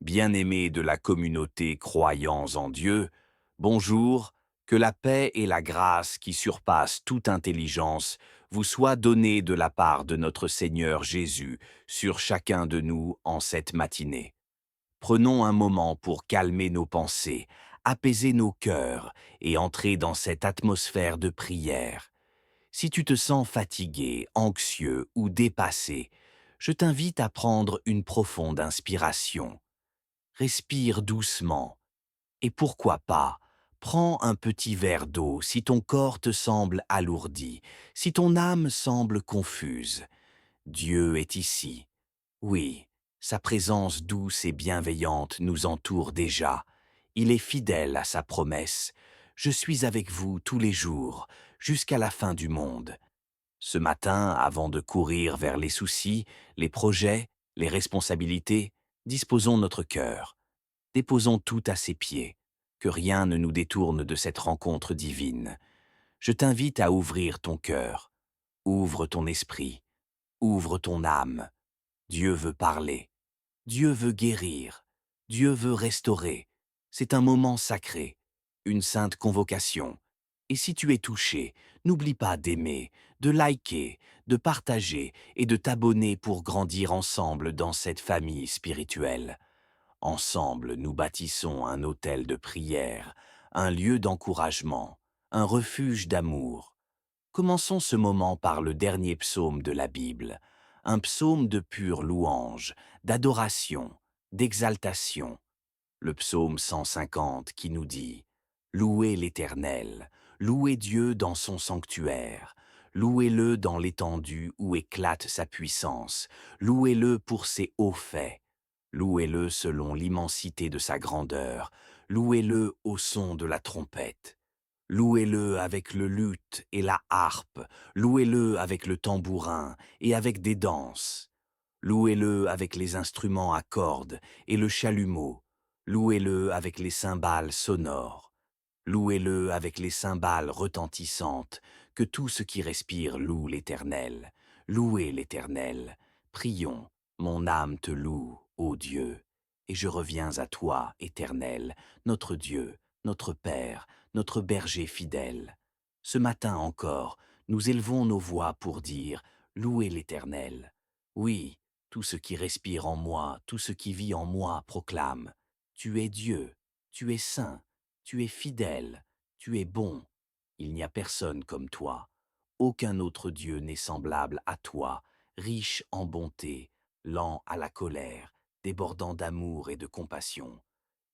Bien-aimés de la communauté croyants en Dieu, bonjour, que la paix et la grâce qui surpassent toute intelligence vous soient données de la part de notre Seigneur Jésus sur chacun de nous en cette matinée. Prenons un moment pour calmer nos pensées, apaiser nos cœurs et entrer dans cette atmosphère de prière. Si tu te sens fatigué, anxieux ou dépassé, je t'invite à prendre une profonde inspiration. Respire doucement et pourquoi pas, prends un petit verre d'eau si ton corps te semble alourdi, si ton âme semble confuse. Dieu est ici. Oui, sa présence douce et bienveillante nous entoure déjà. Il est fidèle à sa promesse. Je suis avec vous tous les jours, jusqu'à la fin du monde. Ce matin, avant de courir vers les soucis, les projets, les responsabilités, disposons notre cœur. Déposons tout à ses pieds. Que rien ne nous détourne de cette rencontre divine. Je t'invite à ouvrir ton cœur. Ouvre ton esprit. Ouvre ton âme. Dieu veut parler. Dieu veut guérir. Dieu veut restaurer. C'est un moment sacré, une sainte convocation. Et si tu es touché, n'oublie pas d'aimer, de liker, de partager et de t'abonner pour grandir ensemble dans cette famille spirituelle. Ensemble, nous bâtissons un autel de prière, un lieu d'encouragement, un refuge d'amour. Commençons ce moment par le dernier psaume de la Bible, un psaume de pure louange, d'adoration, d'exaltation. Le psaume 150 qui nous dit « Louez l'Éternel, louez Dieu dans son sanctuaire, louez-le dans l'étendue où éclate sa puissance, louez-le pour ses hauts faits, louez-le selon l'immensité de sa grandeur, louez-le au son de la trompette. Louez-le avec le luth et la harpe, louez-le avec le tambourin et avec des danses. Louez-le avec les instruments à cordes et le chalumeau. Louez-le avec les cymbales sonores. Louez-le avec les cymbales retentissantes, que tout ce qui respire loue l'Éternel. Louez l'Éternel. Prions, mon âme te loue, ô Dieu. Et je reviens à toi, Éternel, notre Dieu, notre Père, notre berger fidèle. Ce matin encore, nous élevons nos voix pour dire « Louez l'Éternel ». Oui, tout ce qui respire en moi, tout ce qui vit en moi proclame « Tu es Dieu, tu es saint, tu es fidèle, tu es bon. Il n'y a personne comme toi. Aucun autre Dieu n'est semblable à toi, riche en bonté, lent à la colère, débordant d'amour et de compassion.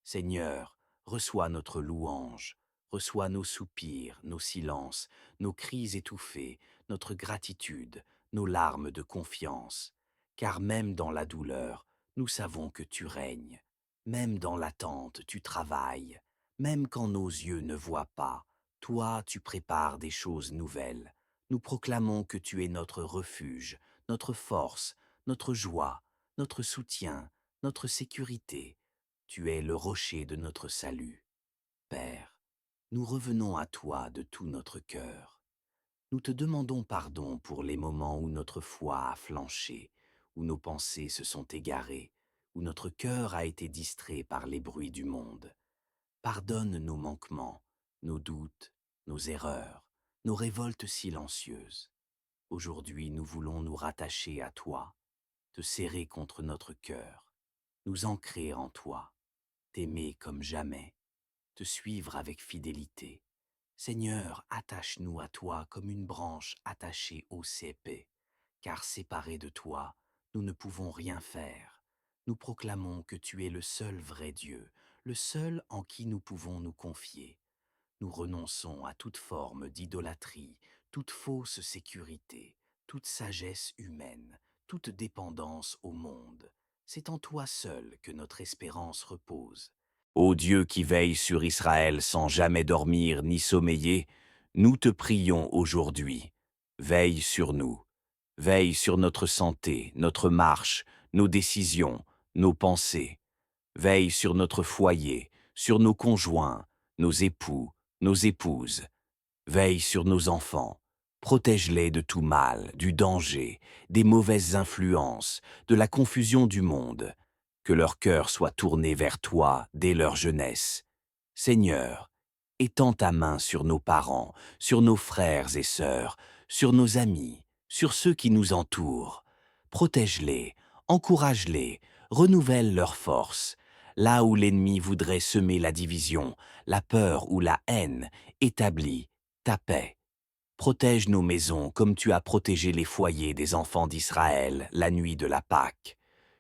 Seigneur, reçois notre louange, reçois nos soupirs, nos silences, nos cris étouffés, notre gratitude, nos larmes de confiance. Car même dans la douleur, nous savons que tu règnes. Même dans l'attente, tu travailles. Même quand nos yeux ne voient pas, toi, tu prépares des choses nouvelles. Nous proclamons que tu es notre refuge, notre force, notre joie, notre soutien, notre sécurité. Tu es le rocher de notre salut. Père, nous revenons à toi de tout notre cœur. Nous te demandons pardon pour les moments où notre foi a flanché, où nos pensées se sont égarées, où notre cœur a été distrait par les bruits du monde. Pardonne nos manquements, nos doutes, nos erreurs, nos révoltes silencieuses. Aujourd'hui, nous voulons nous rattacher à toi, te serrer contre notre cœur, nous ancrer en toi, t'aimer comme jamais, te suivre avec fidélité. Seigneur, attache-nous à toi comme une branche attachée au cépé, car séparés de toi, nous ne pouvons rien faire. Nous proclamons que tu es le seul vrai Dieu, le seul en qui nous pouvons nous confier. Nous renonçons à toute forme d'idolâtrie, toute fausse sécurité, toute sagesse humaine, toute dépendance au monde. C'est en toi seul que notre espérance repose. Ô Dieu qui veille sur Israël sans jamais dormir ni sommeiller, nous te prions aujourd'hui. Veille sur nous. Veille sur notre santé, notre marche, nos décisions, nos pensées. Veille sur notre foyer, sur nos conjoints, nos époux, nos épouses. Veille sur nos enfants. Protège-les de tout mal, du danger, des mauvaises influences, de la confusion du monde. que leur cœur soit tourné vers toi dès leur jeunesse. Seigneur, étends ta main sur nos parents, sur nos frères et sœurs, sur nos amis, sur ceux qui nous entourent. Protège-les, encourage-les, renouvelle leurs forces. Là où l'ennemi voudrait semer la division, la peur ou la haine, établis ta paix. Protège nos maisons comme tu as protégé les foyers des enfants d'Israël la nuit de la Pâque.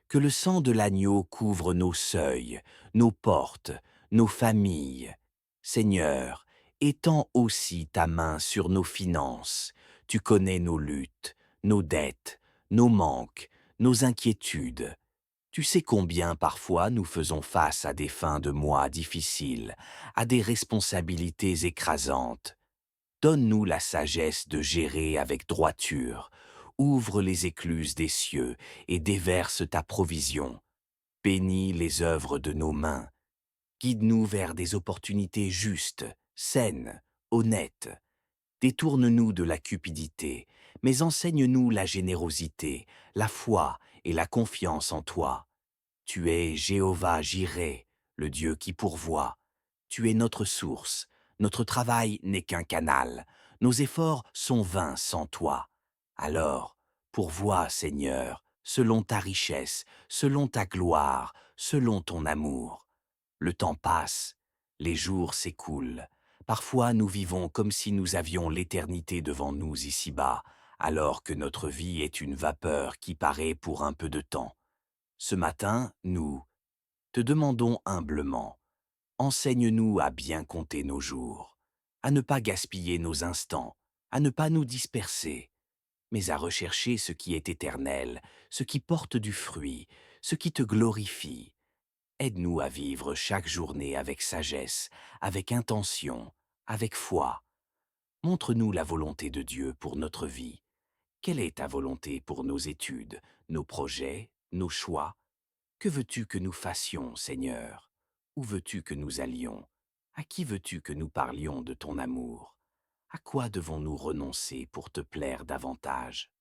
Que le sang de l'agneau couvre nos seuils, nos portes, nos familles. Seigneur, étends aussi ta main sur nos finances. Tu connais nos luttes, nos dettes, nos manques, nos inquiétudes. Tu sais combien parfois nous faisons face à des fins de mois difficiles, à des responsabilités écrasantes. Donne-nous la sagesse de gérer avec droiture. Ouvre les écluses des cieux et déverse ta provision. Bénis les œuvres de nos mains. Guide-nous vers des opportunités justes, saines, honnêtes. Détourne-nous de la cupidité, mais enseigne-nous la générosité, la foi et la confiance en toi. Tu es Jéhovah Jireh, le Dieu qui pourvoit. Tu es notre source. Notre travail n'est qu'un canal. Nos efforts sont vains sans toi. Alors, pourvois, Seigneur, selon ta richesse, selon ta gloire, selon ton amour. Le temps passe, les jours s'écoulent. Parfois nous vivons comme si nous avions l'éternité devant nous ici-bas, alors que notre vie est une vapeur qui paraît pour un peu de temps. Ce matin, nous te demandons humblement, enseigne-nous à bien compter nos jours, à ne pas gaspiller nos instants, à ne pas nous disperser, mais à rechercher ce qui est éternel, ce qui porte du fruit, ce qui te glorifie. Aide-nous à vivre chaque journée avec sagesse, avec intention, avec foi. Montre-nous la volonté de Dieu pour notre vie. Quelle est ta volonté pour nos études, nos projets, nos choix? Que veux-tu que nous fassions, Seigneur? Où veux-tu que nous allions? À qui veux-tu que nous parlions de ton amour? À quoi devons-nous renoncer pour te plaire davantage?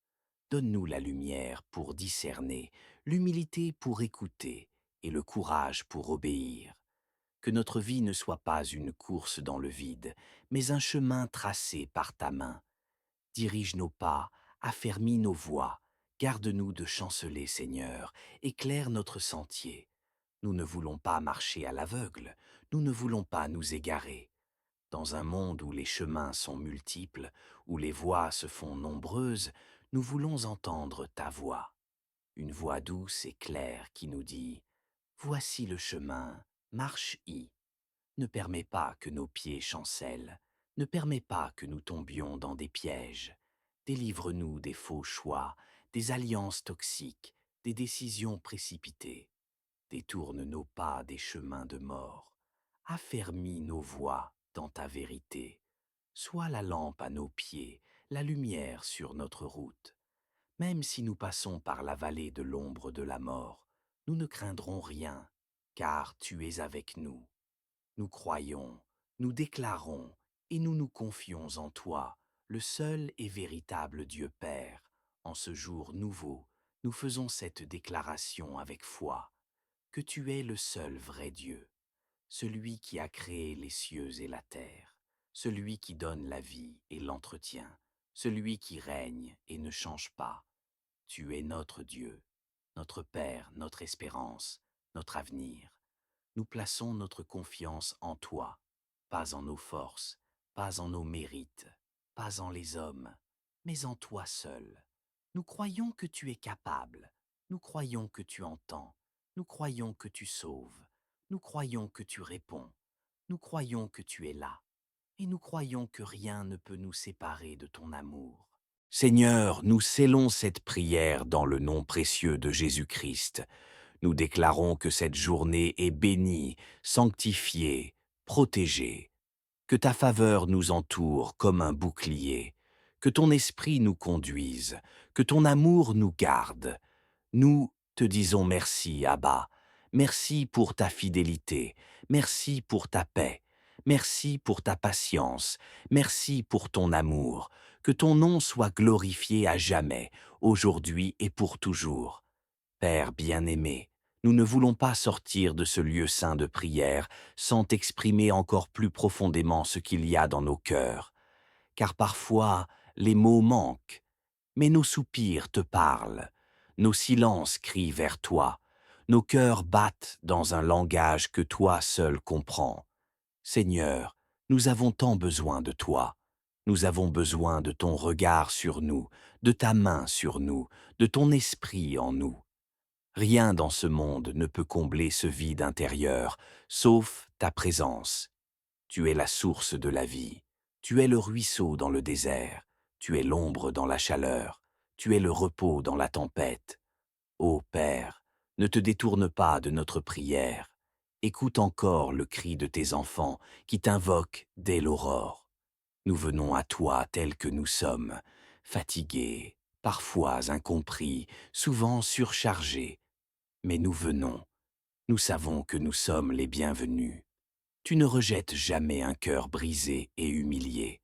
Donne-nous la lumière pour discerner, l'humilité pour écouter et le courage pour obéir. Que notre vie ne soit pas une course dans le vide, mais un chemin tracé par ta main. Dirige nos pas, affermis nos voies, garde-nous de chanceler, Seigneur, éclaire notre sentier. Nous ne voulons pas marcher à l'aveugle, nous ne voulons pas nous égarer. Dans un monde où les chemins sont multiples, où les voies se font nombreuses, nous voulons entendre ta voix. Une voix douce et claire qui nous dit « Voici le chemin, marche-y ». Ne permets pas que nos pieds chancellent, ne permets pas que nous tombions dans des pièges. Délivre-nous des faux choix, des alliances toxiques, des décisions précipitées. Détourne nos pas des chemins de mort. Affermis nos voies dans ta vérité. Sois la lampe à nos pieds, la lumière sur notre route. Même si nous passons par la vallée de l'ombre de la mort, nous ne craindrons rien, car tu es avec nous. Nous croyons, nous déclarons et nous nous confions en toi, le seul et véritable Dieu Père. En ce jour nouveau, nous faisons cette déclaration avec foi, que tu es le seul vrai Dieu, celui qui a créé les cieux et la terre, celui qui donne la vie et l'entretient, celui qui règne et ne change pas. Tu es notre Dieu, notre Père, notre espérance, notre avenir. Nous plaçons notre confiance en toi, pas en nos forces, pas en nos mérites, pas en les hommes, mais en toi seul. Nous croyons que tu es capable, nous croyons que tu entends, nous croyons que tu sauves, nous croyons que tu réponds, nous croyons que tu es là, et nous croyons que rien ne peut nous séparer de ton amour. Seigneur, nous scellons cette prière dans le nom précieux de Jésus-Christ. Nous déclarons que cette journée est bénie, sanctifiée, protégée. Que ta faveur nous entoure comme un bouclier. Que ton esprit nous conduise. Que ton amour nous garde. Nous te disons merci, Abba. Merci pour ta fidélité. Merci pour ta paix. Merci pour ta patience. Merci pour ton amour. Que ton nom soit glorifié à jamais, aujourd'hui et pour toujours. Père bien-aimé, Nous ne voulons pas sortir de ce lieu saint de prière sans exprimer encore plus profondément ce qu'il y a dans nos cœurs, car parfois les mots manquent, mais nos soupirs te parlent, nos silences crient vers toi, nos cœurs battent dans un langage que toi seul comprends. Seigneur, nous avons tant besoin de toi. Nous avons besoin de ton regard sur nous, de ta main sur nous, de ton esprit en nous. Rien dans ce monde ne peut combler ce vide intérieur, sauf ta présence. Tu es la source de la vie. Tu es le ruisseau dans le désert. Tu es l'ombre dans la chaleur. Tu es le repos dans la tempête. Ô Père, ne te détourne pas de notre prière. Écoute encore le cri de tes enfants qui t'invoquent dès l'aurore. Nous venons à toi tels que nous sommes, fatigués, parfois incompris, souvent surchargés. Mais nous venons, nous savons que nous sommes les bienvenus. Tu ne rejettes jamais un cœur brisé et humilié.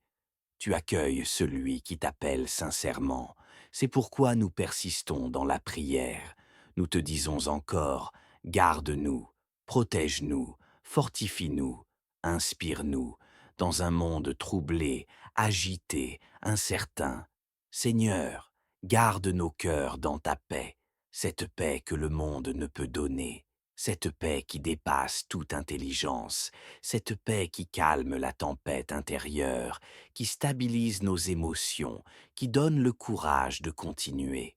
Tu accueilles celui qui t'appelle sincèrement. C'est pourquoi nous persistons dans la prière. Nous te disons encore, garde-nous, protège-nous, fortifie-nous, inspire-nous, dans un monde troublé, agité, incertain. Seigneur, garde nos cœurs dans ta paix, cette paix que le monde ne peut donner, cette paix qui dépasse toute intelligence, cette paix qui calme la tempête intérieure, qui stabilise nos émotions, qui donne le courage de continuer.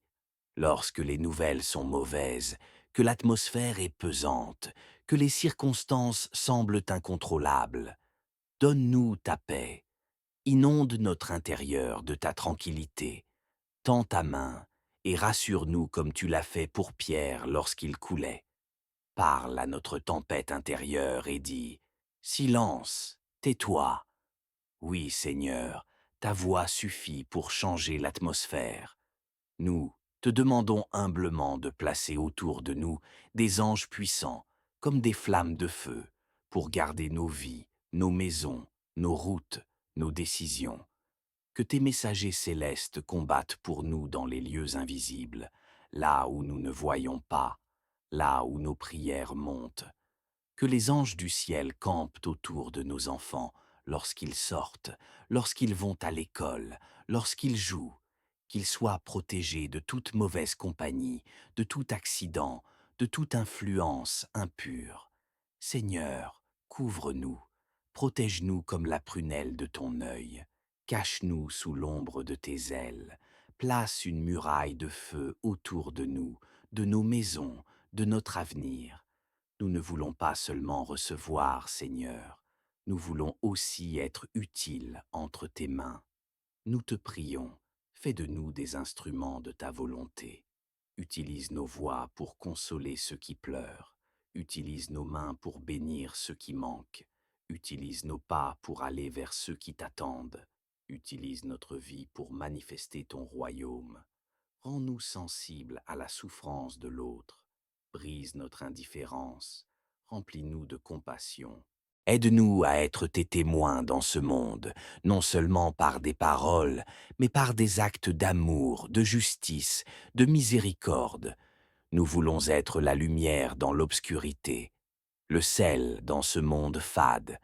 Lorsque les nouvelles sont mauvaises, que l'atmosphère est pesante, que les circonstances semblent incontrôlables, donne-nous ta paix, inonde notre intérieur de ta tranquillité, tends ta main et rassure-nous comme tu l'as fait pour Pierre lorsqu'il coulait. Parle à notre tempête intérieure et dis « Silence, tais-toi ». Oui, Seigneur, ta voix suffit pour changer l'atmosphère. Nous te demandons humblement de placer autour de nous des anges puissants, comme des flammes de feu, pour garder nos vies, nos maisons, nos routes, nos décisions. Que tes messagers célestes combattent pour nous dans les lieux invisibles, là où nous ne voyons pas, là où nos prières montent. Que les anges du ciel campent autour de nos enfants lorsqu'ils sortent, lorsqu'ils vont à l'école, lorsqu'ils jouent, qu'ils soient protégés de toute mauvaise compagnie, de tout accident, de toute influence impure. Seigneur, couvre-nous, protège-nous comme la prunelle de ton œil, cache-nous sous l'ombre de tes ailes, place une muraille de feu autour de nos maisons, de notre avenir. Nous ne voulons pas seulement recevoir, Seigneur, nous voulons aussi être utiles entre tes mains. Nous te prions, fais de nous des instruments de ta volonté. Utilise nos voix pour consoler ceux qui pleurent. Utilise nos mains pour bénir ceux qui manquent. Utilise nos pas pour aller vers ceux qui t'attendent. Utilise notre vie pour manifester ton royaume. Rends-nous sensibles à la souffrance de l'autre. Brise notre indifférence. Remplis-nous de compassion. Aide-nous à être tes témoins dans ce monde, non seulement par des paroles, mais par des actes d'amour, de justice, de miséricorde. Nous voulons être la lumière dans l'obscurité, le sel dans ce monde fade,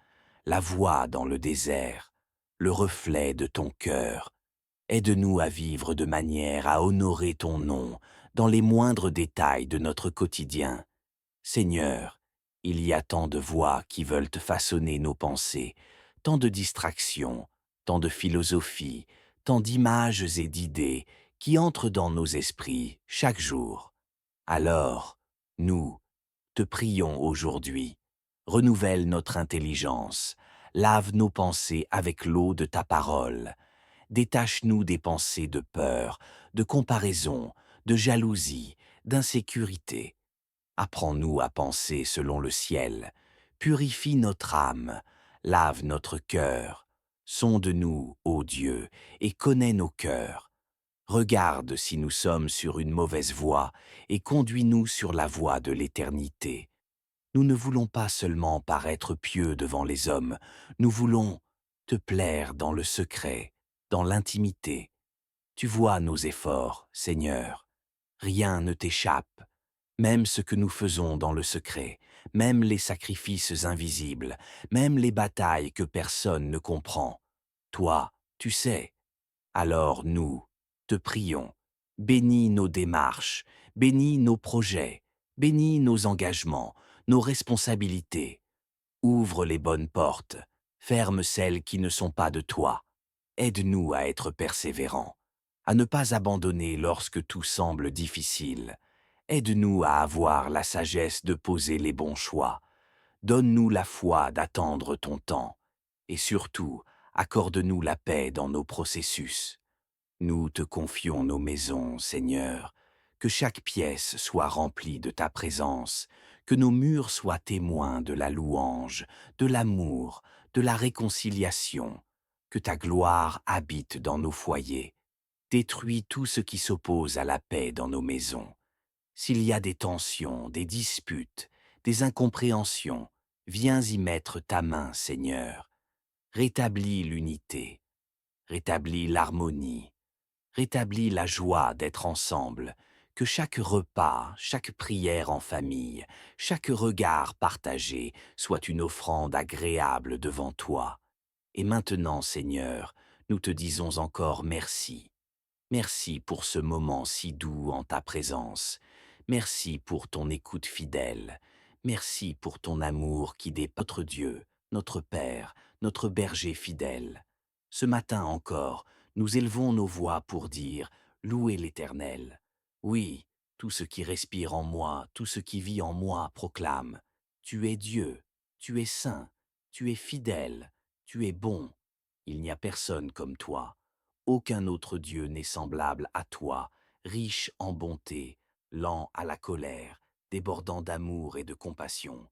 la voix dans le désert, le reflet de ton cœur. Aide-nous à vivre de manière à honorer ton nom dans les moindres détails de notre quotidien. Seigneur, il y a tant de voix qui veulent façonner nos pensées, tant de distractions, tant de philosophies, tant d'images et d'idées qui entrent dans nos esprits chaque jour. Alors, nous, te prions aujourd'hui, renouvelle notre intelligence, lave nos pensées avec l'eau de ta parole, détache-nous des pensées de peur, de comparaison, de jalousie, d'insécurité. Apprends-nous à penser selon le ciel, purifie notre âme, lave notre cœur, sonde-nous, ô Dieu, et connais nos cœurs. Regarde si nous sommes sur une mauvaise voie et conduis-nous sur la voie de l'éternité. Nous ne voulons pas seulement paraître pieux devant les hommes, nous voulons te plaire dans le secret, dans l'intimité. Tu vois nos efforts, Seigneur. Rien ne t'échappe. Même ce que nous faisons dans le secret, même les sacrifices invisibles, même les batailles que personne ne comprend. Toi, tu sais. Alors nous, te prions, bénis nos démarches, bénis nos projets, bénis nos engagements, nos responsabilités. Ouvre les bonnes portes, ferme celles qui ne sont pas de toi. Aide-nous à être persévérants, à ne pas abandonner lorsque tout semble difficile. Aide-nous à avoir la sagesse de poser les bons choix. Donne-nous la foi d'attendre ton temps. Et surtout, accorde-nous la paix dans nos processus. Nous te confions nos maisons, Seigneur, que chaque pièce soit remplie de ta présence, que nos murs soient témoins de la louange, de l'amour, de la réconciliation, que ta gloire habite dans nos foyers. Détruis tout ce qui s'oppose à la paix dans nos maisons. S'il y a des tensions, des disputes, des incompréhensions, viens y mettre ta main, Seigneur. Rétablis l'unité, rétablis l'harmonie, rétablis la joie d'être ensemble, que chaque repas, chaque prière en famille, chaque regard partagé soit une offrande agréable devant toi. Et maintenant, Seigneur, nous te disons encore merci. Merci pour ce moment si doux en ta présence. Merci pour ton écoute fidèle. Merci pour ton amour qui dépasse notre Dieu, notre Père, notre berger fidèle. Ce matin encore, nous élevons nos voix pour dire « Louez l'Éternel ». Oui, tout ce qui respire en moi, tout ce qui vit en moi proclame « Tu es Dieu, tu es saint, tu es fidèle, tu es bon. Il n'y a personne comme toi. Aucun autre Dieu n'est semblable à toi, riche en bonté, lent à la colère, débordant d'amour et de compassion.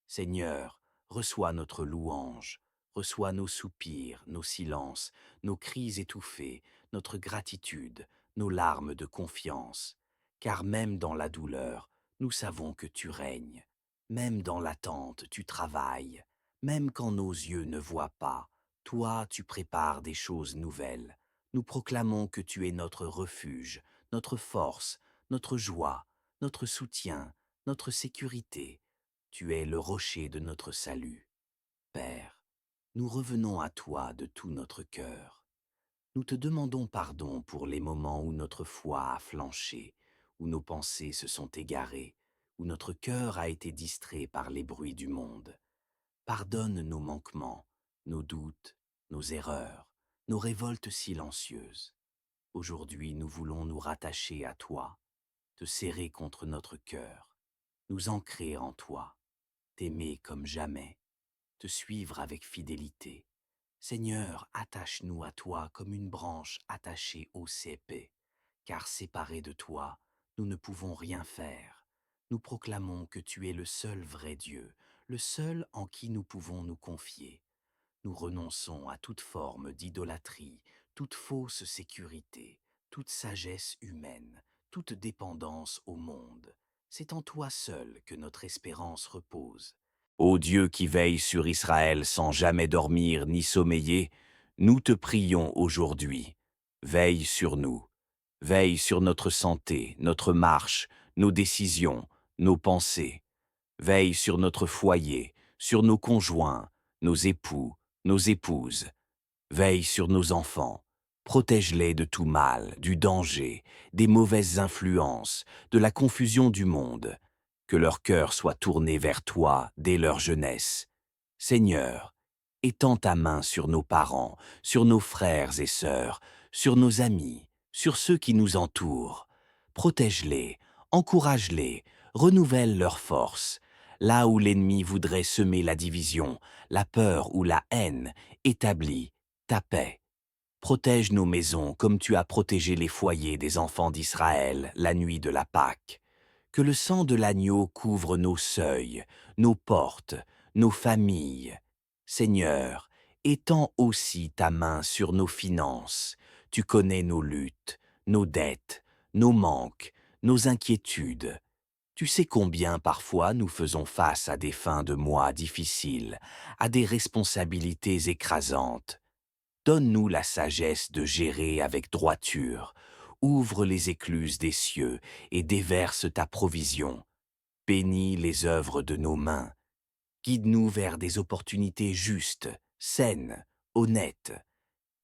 Seigneur, reçois notre louange, reçois nos soupirs, nos silences, nos cris étouffés, notre gratitude, nos larmes de confiance. Car même dans la douleur, nous savons que tu règnes. Même dans l'attente, tu travailles. Même quand nos yeux ne voient pas, toi, tu prépares des choses nouvelles. Nous proclamons que tu es notre refuge, notre force, notre joie, notre soutien, notre sécurité. Tu es le rocher de notre salut. Père, nous revenons à toi de tout notre cœur. Nous te demandons pardon pour les moments où notre foi a flanché, où nos pensées se sont égarées, où notre cœur a été distrait par les bruits du monde. Pardonne nos manquements, nos doutes, nos erreurs, nos révoltes silencieuses. Aujourd'hui, nous voulons nous rattacher à toi, te serrer contre notre cœur, nous ancrer en toi, t'aimer comme jamais, te suivre avec fidélité. Seigneur, attache-nous à toi comme une branche attachée au cépé, car séparés de toi, nous ne pouvons rien faire. Nous proclamons que tu es le seul vrai Dieu, le seul en qui nous pouvons nous confier. Nous renonçons à toute forme d'idolâtrie, toute fausse sécurité, toute sagesse humaine, toute dépendance au monde. C'est en toi seul que notre espérance repose. Ô Dieu qui veille sur Israël sans jamais dormir ni sommeiller, nous te prions aujourd'hui. Veille sur nous. Veille sur notre santé, notre marche, nos décisions, nos pensées. Veille sur notre foyer, sur nos conjoints, nos époux, nos épouses. Veille sur nos enfants. Protège-les de tout mal, du danger, des mauvaises influences, de la confusion du monde. Que leur cœur soit tourné vers toi dès leur jeunesse. Seigneur, étends ta main sur nos parents, sur nos frères et sœurs, sur nos amis, sur ceux qui nous entourent. Protège-les, encourage-les, renouvelle leurs forces. Là où l'ennemi voudrait semer la division, la peur ou la haine, établis ta paix. Protège nos maisons comme tu as protégé les foyers des enfants d'Israël la nuit de la Pâque. Que le sang de l'agneau couvre nos seuils, nos portes, nos familles. Seigneur, étends aussi ta main sur nos finances. Tu connais nos luttes, nos dettes, nos manques, nos inquiétudes. Tu sais combien parfois nous faisons face à des fins de mois difficiles, à des responsabilités écrasantes. Donne-nous la sagesse de gérer avec droiture. Ouvre les écluses des cieux et déverse ta provision. bénis les œuvres de nos mains. Guide-nous vers des opportunités justes, saines, honnêtes.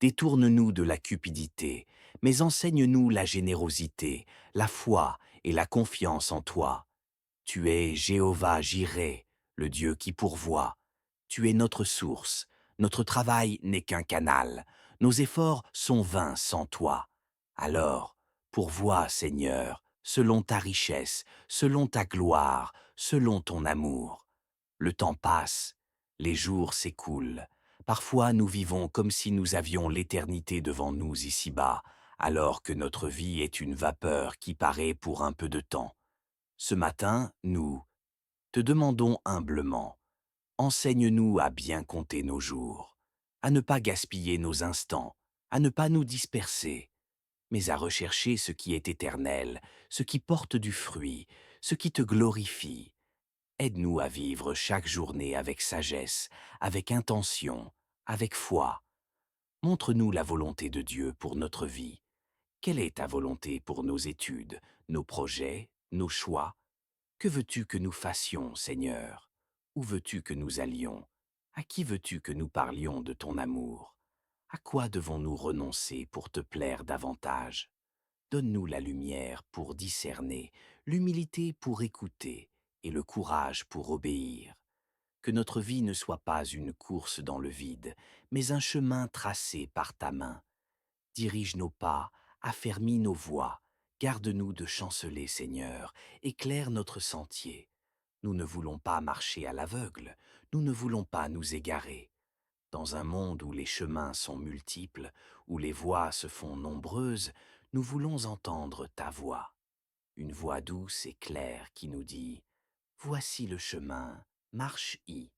Détourne-nous de la cupidité, mais enseigne-nous la générosité, la foi et la confiance en toi. Tu es Jéhovah Jireh, le Dieu qui pourvoit. Tu es notre source. Notre travail n'est qu'un canal. Nos efforts sont vains sans toi. Alors, pourvois, Seigneur, selon ta richesse, selon ta gloire, selon ton amour. Le temps passe, les jours s'écoulent. Parfois nous vivons comme si nous avions l'éternité devant nous ici-bas, alors que notre vie est une vapeur qui paraît pour un peu de temps. Ce matin, nous te demandons humblement, enseigne-nous à bien compter nos jours, à ne pas gaspiller nos instants, à ne pas nous disperser, mais à rechercher ce qui est éternel, ce qui porte du fruit, ce qui te glorifie. Aide-nous à vivre chaque journée avec sagesse, avec intention, avec foi. Montre-nous la volonté de Dieu pour notre vie. Quelle est ta volonté pour nos études, nos projets, nos choix? Que veux-tu que nous fassions, Seigneur? Où veux-tu que nous allions? À qui veux-tu que nous parlions de ton amour? À quoi devons-nous renoncer pour te plaire davantage? Donne-nous la lumière pour discerner, l'humilité pour écouter et le courage pour obéir. Que notre vie ne soit pas une course dans le vide, mais un chemin tracé par ta main. Dirige nos pas, affermis nos voies, garde-nous de chanceler, Seigneur, éclaire notre sentier. Nous ne voulons pas marcher à l'aveugle, nous ne voulons pas nous égarer. Dans un monde où les chemins sont multiples, où les voies se font nombreuses, nous voulons entendre ta voix. Une voix douce et claire qui nous dit « Voici le chemin, marche-y ».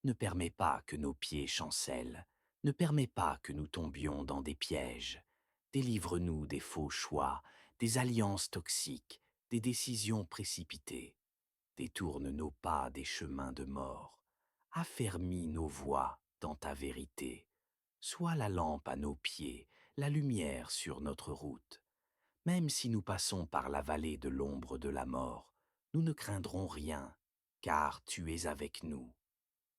Ne permets pas que nos pieds chancellent, ne permets pas que nous tombions dans des pièges. Délivre-nous des faux choix, des alliances toxiques, des décisions précipitées. Détourne nos pas des chemins de mort. Affermis nos voies dans ta vérité. Sois la lampe à nos pieds, la lumière sur notre route. Même si nous passons par la vallée de l'ombre de la mort, nous ne craindrons rien, car tu es avec nous.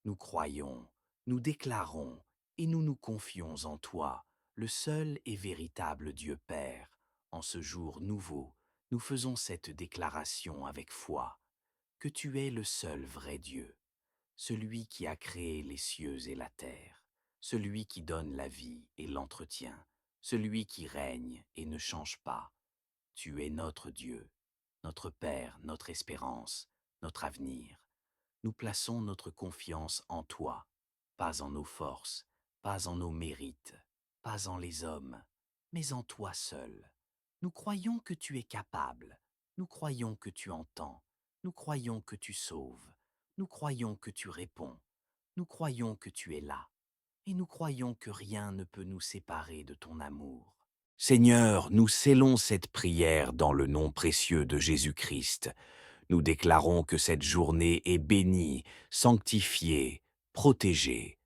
Nous croyons, nous déclarons et nous nous confions en toi, le seul et véritable Dieu Père. En ce jour nouveau, nous faisons cette déclaration avec foi, que tu es le seul vrai Dieu, celui qui a créé les cieux et la terre, celui qui donne la vie et l'entretient, celui qui règne et ne change pas. Tu es notre Dieu, notre Père, notre espérance, notre avenir. Nous plaçons notre confiance en toi, pas en nos forces, pas en nos mérites, pas en les hommes, mais en toi seul. Nous croyons que tu es capable, nous croyons que tu entends, nous croyons que tu sauves, nous croyons que tu réponds, nous croyons que tu es là, et nous croyons que rien ne peut nous séparer de ton amour. Seigneur, nous scellons cette prière dans le nom précieux de Jésus-Christ. Nous déclarons que cette journée est bénie, sanctifiée, protégée.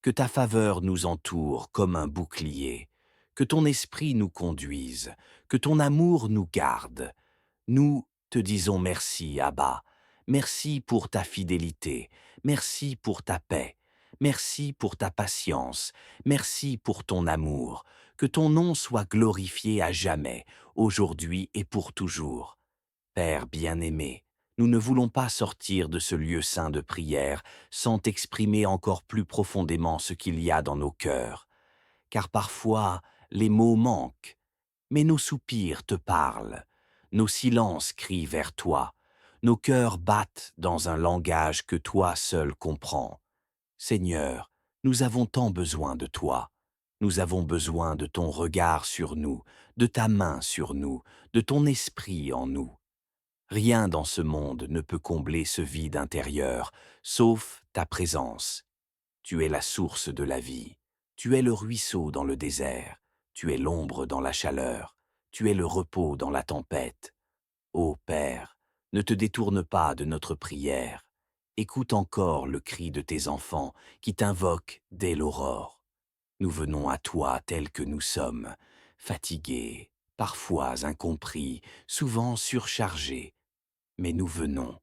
Que ta faveur nous entoure comme un bouclier. Que ton esprit nous conduise. Que ton amour nous garde. Nous te disons merci, Abba. Merci pour ta fidélité. Merci pour ta paix. Merci pour ta patience. Merci pour ton amour. Que ton nom soit glorifié à jamais, aujourd'hui et pour toujours. Père bien-aimé, nous ne voulons pas sortir de ce lieu saint de prière sans t'exprimer encore plus profondément ce qu'il y a dans nos cœurs, car parfois les mots manquent, mais nos soupirs te parlent, nos silences crient vers toi, nos cœurs battent dans un langage que toi seul comprends. Seigneur, nous avons tant besoin de toi. Nous avons besoin de ton regard sur nous, de ta main sur nous, de ton esprit en nous. Rien dans ce monde ne peut combler ce vide intérieur, sauf ta présence. Tu es la source de la vie. Tu es le ruisseau dans le désert. Tu es l'ombre dans la chaleur. Tu es le repos dans la tempête. Ô Père, ne te détourne pas de notre prière. Écoute encore le cri de tes enfants qui t'invoquent dès l'aurore. Nous venons à toi tels que nous sommes, fatigués, parfois incompris, souvent surchargés, mais nous venons,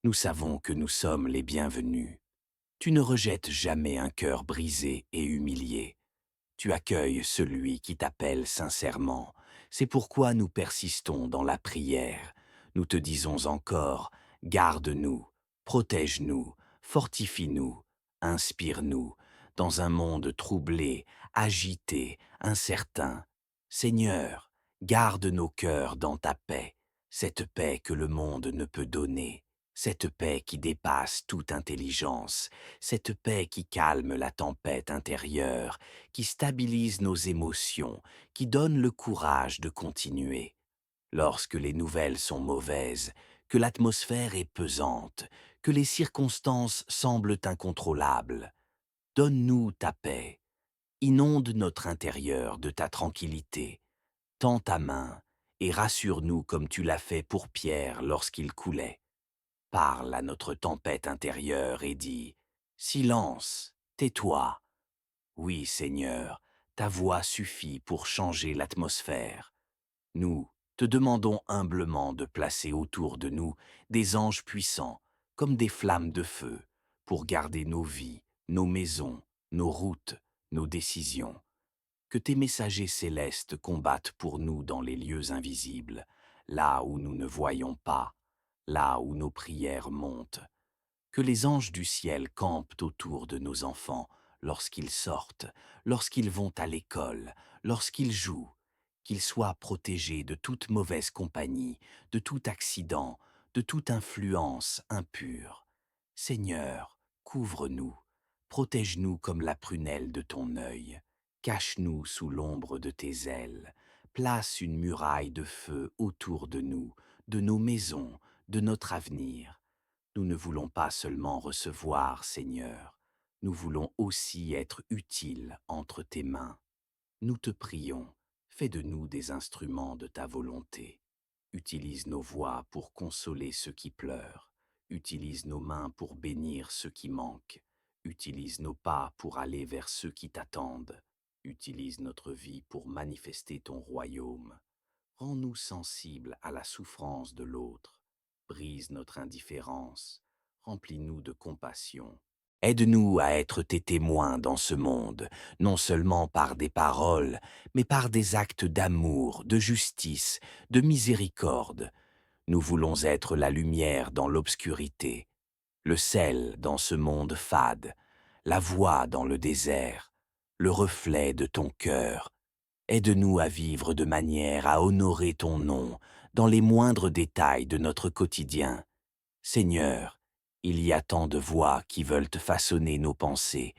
Nous savons que nous sommes les bienvenus. Tu ne rejettes jamais un cœur brisé et humilié. Tu accueilles celui qui t'appelle sincèrement. C'est pourquoi nous persistons dans la prière. Nous te disons encore, garde-nous, protège-nous, fortifie-nous, inspire-nous, dans un monde troublé, agité, incertain. Seigneur, garde nos cœurs dans ta paix, cette paix que le monde ne peut donner, cette paix qui dépasse toute intelligence, cette paix qui calme la tempête intérieure, qui stabilise nos émotions, qui donne le courage de continuer. Lorsque les nouvelles sont mauvaises, que l'atmosphère est pesante, que les circonstances semblent incontrôlables, donne-nous ta paix, inonde notre intérieur de ta tranquillité, tends ta main et rassure-nous comme tu l'as fait pour Pierre lorsqu'il coulait. Parle à notre tempête intérieure et dis « Silence, tais-toi ». Oui, Seigneur, ta voix suffit pour changer l'atmosphère. Nous te demandons humblement de placer autour de nous des anges puissants, comme des flammes de feu, pour garder nos vies, nos maisons, nos routes, nos décisions. Que tes messagers célestes combattent pour nous dans les lieux invisibles, là où nous ne voyons pas, là où nos prières montent. Que les anges du ciel campent autour de nos enfants lorsqu'ils sortent, lorsqu'ils vont à l'école, lorsqu'ils jouent, qu'ils soient protégés de toute mauvaise compagnie, de tout accident, de toute influence impure. Seigneur, couvre-nous, protège-nous comme la prunelle de ton œil, cache-nous sous l'ombre de tes ailes, place une muraille de feu autour de nous, de nos maisons, de notre avenir. Nous ne voulons pas seulement recevoir, Seigneur, nous voulons aussi être utiles entre tes mains. Nous te prions, fais de nous des instruments de ta volonté. Utilise nos voix pour consoler ceux qui pleurent. Utilise nos mains pour bénir ceux qui manquent. Utilise nos pas pour aller vers ceux qui t'attendent. Utilise notre vie pour manifester ton royaume. Rends-nous sensibles à la souffrance de l'autre. Brise notre indifférence. Remplis-nous de compassion. Aide-nous à être tes témoins dans ce monde, non seulement par des paroles, mais par des actes d'amour, de justice, de miséricorde. Nous voulons être la lumière dans l'obscurité, le sel dans ce monde fade, la voix dans le désert, le reflet de ton cœur. Aide-nous à vivre de manière à honorer ton nom dans les moindres détails de notre quotidien. Seigneur, il y a tant de voix qui veulent façonner nos pensées,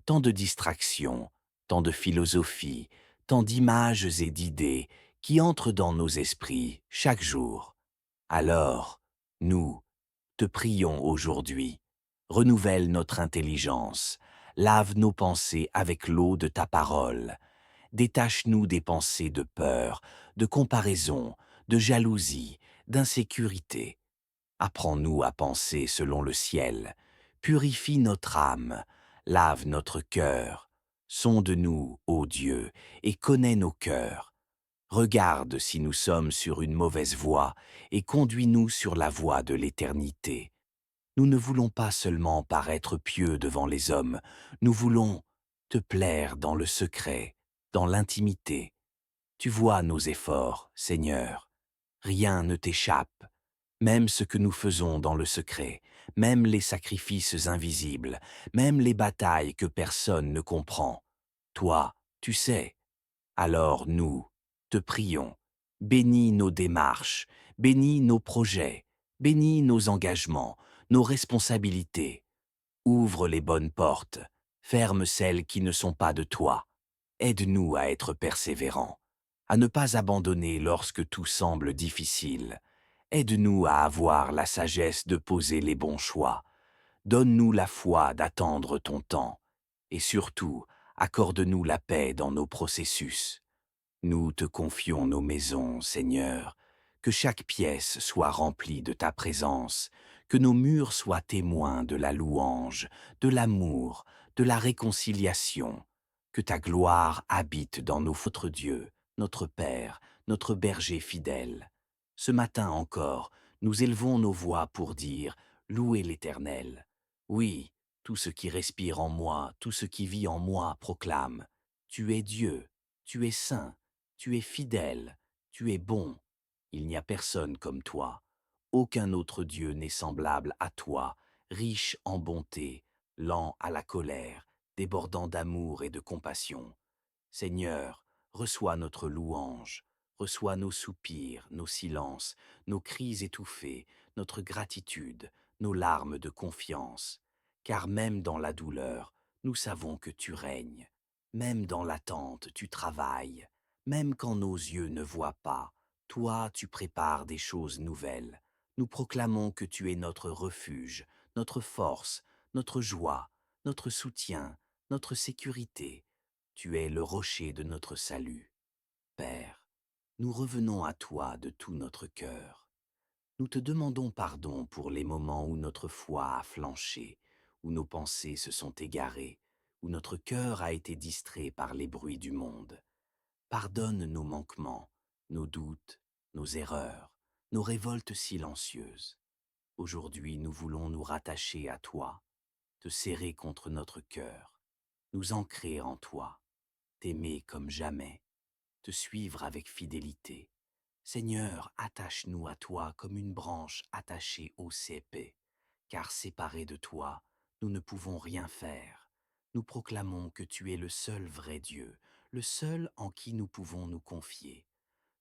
tant de distractions, tant de philosophies, tant d'images et d'idées qui entrent dans nos esprits chaque jour. Alors, nous te prions aujourd'hui, renouvelle notre intelligence, lave nos pensées avec l'eau de ta parole, détache-nous des pensées de peur, de comparaison, de jalousie, d'insécurité. Apprends-nous à penser selon le ciel, purifie notre âme, lave notre cœur, sonde-nous, ô Dieu, et connais nos cœurs. Regarde si nous sommes sur une mauvaise voie et conduis-nous sur la voie de l'éternité. Nous ne voulons pas seulement paraître pieux devant les hommes, nous voulons te plaire dans le secret, dans l'intimité. Tu vois nos efforts, Seigneur. Rien ne t'échappe. Même ce que nous faisons dans le secret, même les sacrifices invisibles, même les batailles que personne ne comprend. Toi, tu sais. Alors nous, te prions, bénis nos démarches, bénis nos projets, bénis nos engagements, nos responsabilités. Ouvre les bonnes portes, ferme celles qui ne sont pas de toi. Aide-nous à être persévérants, à ne pas abandonner lorsque tout semble difficile. Aide-nous à avoir la sagesse de poser les bons choix. Donne-nous la foi d'attendre ton temps. Et surtout, accorde-nous la paix dans nos processus. Nous te confions nos maisons, Seigneur, que chaque pièce soit remplie de ta présence, que nos murs soient témoins de la louange, de l'amour, de la réconciliation, que ta gloire habite dans notre Dieu, notre Père, notre berger fidèle. Ce matin encore, nous élevons nos voix pour dire Louez l'Éternel. Oui, tout ce qui respire en moi, tout ce qui vit en moi proclame. Tu es Dieu, tu es saint, tu es fidèle, tu es bon. Il n'y a personne comme toi. Aucun autre Dieu n'est semblable à toi, riche en bonté, lent à la colère, débordant d'amour et de compassion. Seigneur, reçois notre louange, reçois nos soupirs, nos silences, nos cris étouffés, notre gratitude, nos larmes de confiance. Car même dans la douleur, nous savons que tu règnes. Même dans l'attente, tu travailles. Même quand nos yeux ne voient pas, toi, tu prépares des choses nouvelles. Nous proclamons que tu es notre refuge, notre force, notre joie, notre soutien, notre sécurité. Tu es le rocher de notre salut. Père, nous revenons à toi de tout notre cœur. Nous te demandons pardon pour les moments où notre foi a flanché, où nos pensées se sont égarées, où notre cœur a été distrait par les bruits du monde. Pardonne nos manquements, nos doutes, nos erreurs, nos révoltes silencieuses. Aujourd'hui, nous voulons nous rattacher à toi, te serrer contre notre cœur, nous ancrer en toi, t'aimer comme jamais, te suivre avec fidélité. Seigneur, attache-nous à toi comme une branche attachée au cépé, car séparés de toi, nous ne pouvons rien faire. Nous proclamons que tu es le seul vrai Dieu, le seul en qui nous pouvons nous confier.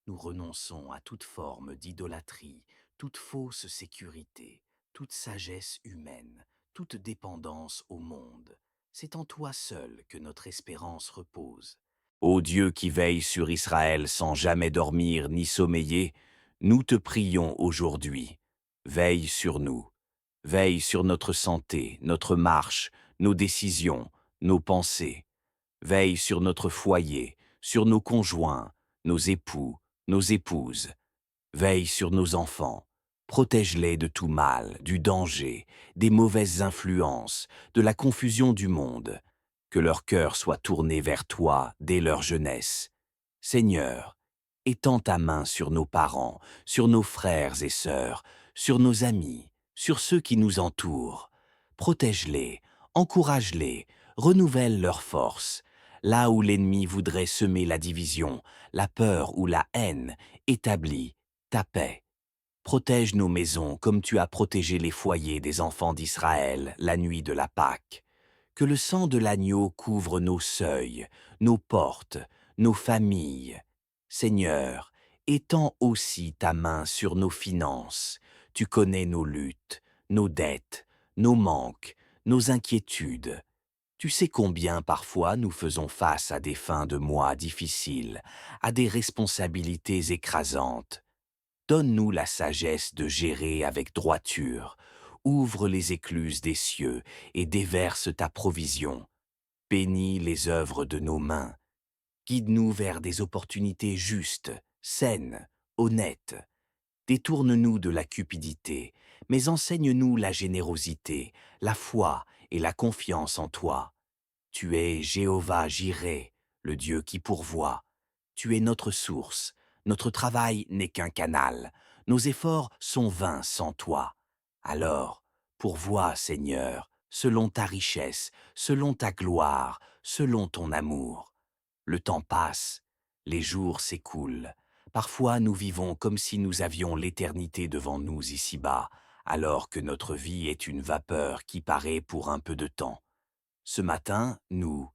Nous renonçons à toute forme d'idolâtrie, toute fausse sécurité, toute sagesse humaine, toute dépendance au monde. C'est en toi seul que notre espérance repose. Ô Dieu qui veille sur Israël sans jamais dormir ni sommeiller, nous te prions aujourd'hui. Veille sur nous. Veille sur notre santé, notre marche, nos décisions, nos pensées. Veille sur notre foyer, sur nos conjoints, nos époux, nos épouses. Veille sur nos enfants. Protège-les de tout mal, du danger, des mauvaises influences, de la confusion du monde. Que leur cœur soit tourné vers toi dès leur jeunesse. Seigneur, étends ta main sur nos parents, sur nos frères et sœurs, sur nos amis, sur ceux qui nous entourent. Protège-les, encourage-les, renouvelle leurs forces. Là où l'ennemi voudrait semer la division, la peur ou la haine, établis ta paix. Protège nos maisons comme tu as protégé les foyers des enfants d'Israël la nuit de la Pâque. Que le sang de l'agneau couvre nos seuils, nos portes, nos familles. Seigneur, étends aussi ta main sur nos finances. Tu connais nos luttes, nos dettes, nos manques, nos inquiétudes. Tu sais combien parfois nous faisons face à des fins de mois difficiles, à des responsabilités écrasantes. Donne-nous la sagesse de gérer avec droiture. Ouvre les écluses des cieux et déverse ta provision. Bénis les œuvres de nos mains. Guide-nous vers des opportunités justes, saines, honnêtes. Détourne-nous de la cupidité, mais enseigne-nous la générosité, la foi et la confiance en toi. Tu es Jéhovah Jireh, le Dieu qui pourvoit. Tu es notre source. Notre travail n'est qu'un canal. Nos efforts sont vains sans toi. Alors, pourvois, Seigneur, selon ta richesse, selon ta gloire, selon ton amour. Le temps passe, les jours s'écoulent. Parfois nous vivons comme si nous avions l'éternité devant nous ici-bas, alors que notre vie est une vapeur qui paraît pour un peu de temps. Ce matin, nous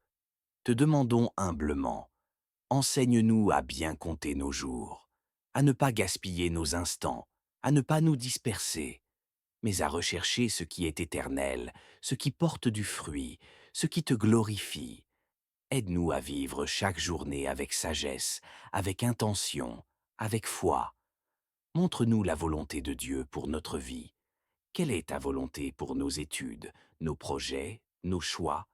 te demandons humblement, enseigne-nous à bien compter nos jours, à ne pas gaspiller nos instants, à ne pas nous disperser, mais à rechercher ce qui est éternel, ce qui porte du fruit, ce qui te glorifie. Aide-nous à vivre chaque journée avec sagesse, avec intention, avec foi. Montre-nous la volonté de Dieu pour notre vie. Quelle est ta volonté pour nos études, nos projets, nos choix?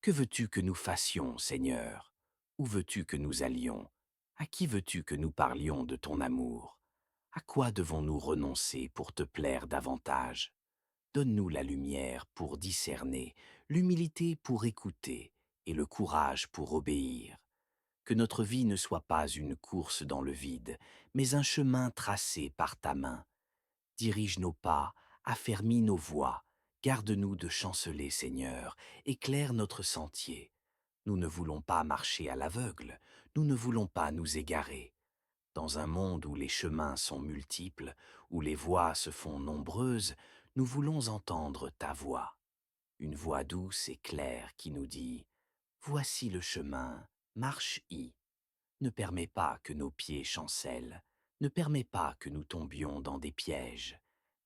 Que veux-tu que nous fassions, Seigneur? Où veux-tu que nous allions? À qui veux-tu que nous parlions de ton amour? À quoi devons-nous renoncer pour te plaire davantage? Donne-nous la lumière pour discerner, l'humilité pour écouter et le courage pour obéir. Que notre vie ne soit pas une course dans le vide, mais un chemin tracé par ta main. Dirige nos pas, Affermis nos voies, garde-nous de chanceler, Seigneur, éclaire notre sentier. Nous ne voulons pas marcher à l'aveugle, nous ne voulons pas nous égarer. Dans un monde où les chemins sont multiples, où les voies se font nombreuses, nous voulons entendre ta voix. Une voix douce et claire qui nous dit « Voici le chemin, marche-y ». Ne permets pas que nos pieds chancellent, ne permets pas que nous tombions dans des pièges.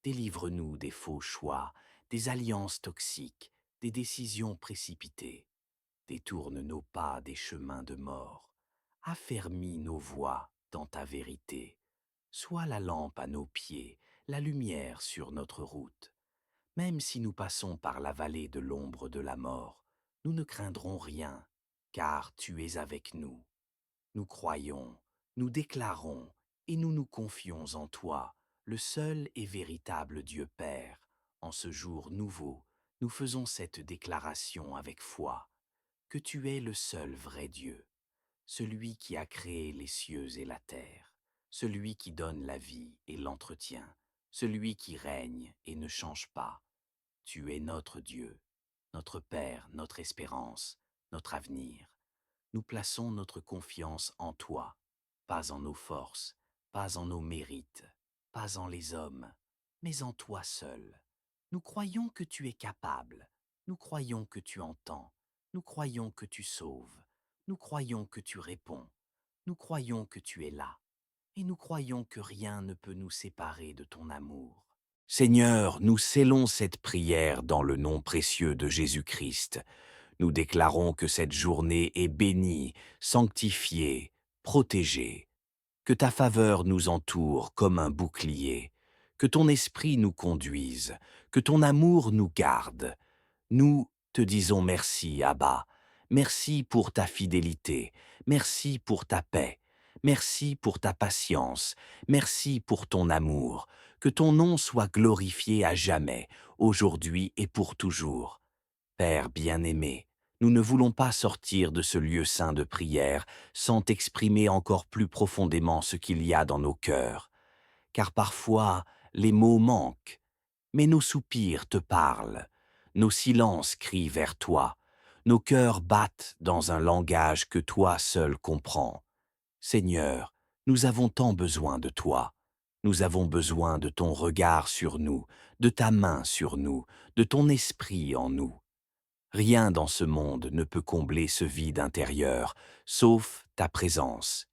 Délivre-nous des faux choix, des alliances toxiques, des décisions précipitées. Détourne nos pas des chemins de mort. Affermis nos voies dans ta vérité. Sois la lampe à nos pieds, la lumière sur notre route. Même si nous passons par la vallée de l'ombre de la mort, nous ne craindrons rien, car tu es avec nous. Nous croyons, nous déclarons et nous nous confions en toi, le seul et véritable Dieu Père. En ce jour nouveau, nous faisons cette déclaration avec foi, que tu es le seul vrai Dieu, celui qui a créé les cieux et la terre, celui qui donne la vie et l'entretient, celui qui règne et ne change pas. Tu es notre Dieu, notre Père, notre espérance, notre avenir. Nous plaçons notre confiance en toi, pas en nos forces, pas en nos mérites, pas en les hommes, mais en toi seul. Nous croyons que tu es capable, nous croyons que tu entends, nous croyons que tu sauves, nous croyons que tu réponds, nous croyons que tu es là, et nous croyons que rien ne peut nous séparer de ton amour. Seigneur, nous scellons cette prière dans le nom précieux de Jésus-Christ. Nous déclarons que cette journée est bénie, sanctifiée, protégée, que ta faveur nous entoure comme un bouclier, que ton esprit nous conduise, que ton amour nous garde. Nous te disons merci, Abba. Merci pour ta fidélité, merci pour ta paix, merci pour ta patience, merci pour ton amour. Que ton nom soit glorifié à jamais, aujourd'hui et pour toujours. Père bien-aimé, nous ne voulons pas sortir de ce lieu saint de prière sans t'exprimer encore plus profondément ce qu'il y a dans nos cœurs, car parfois les mots manquent, mais nos soupirs te parlent, nos silences crient vers toi, nos cœurs battent dans un langage que toi seul comprends. Seigneur, nous avons tant besoin de toi. Nous avons besoin de ton regard sur nous, de ta main sur nous, de ton esprit en nous. Rien dans ce monde ne peut combler ce vide intérieur, sauf ta présence.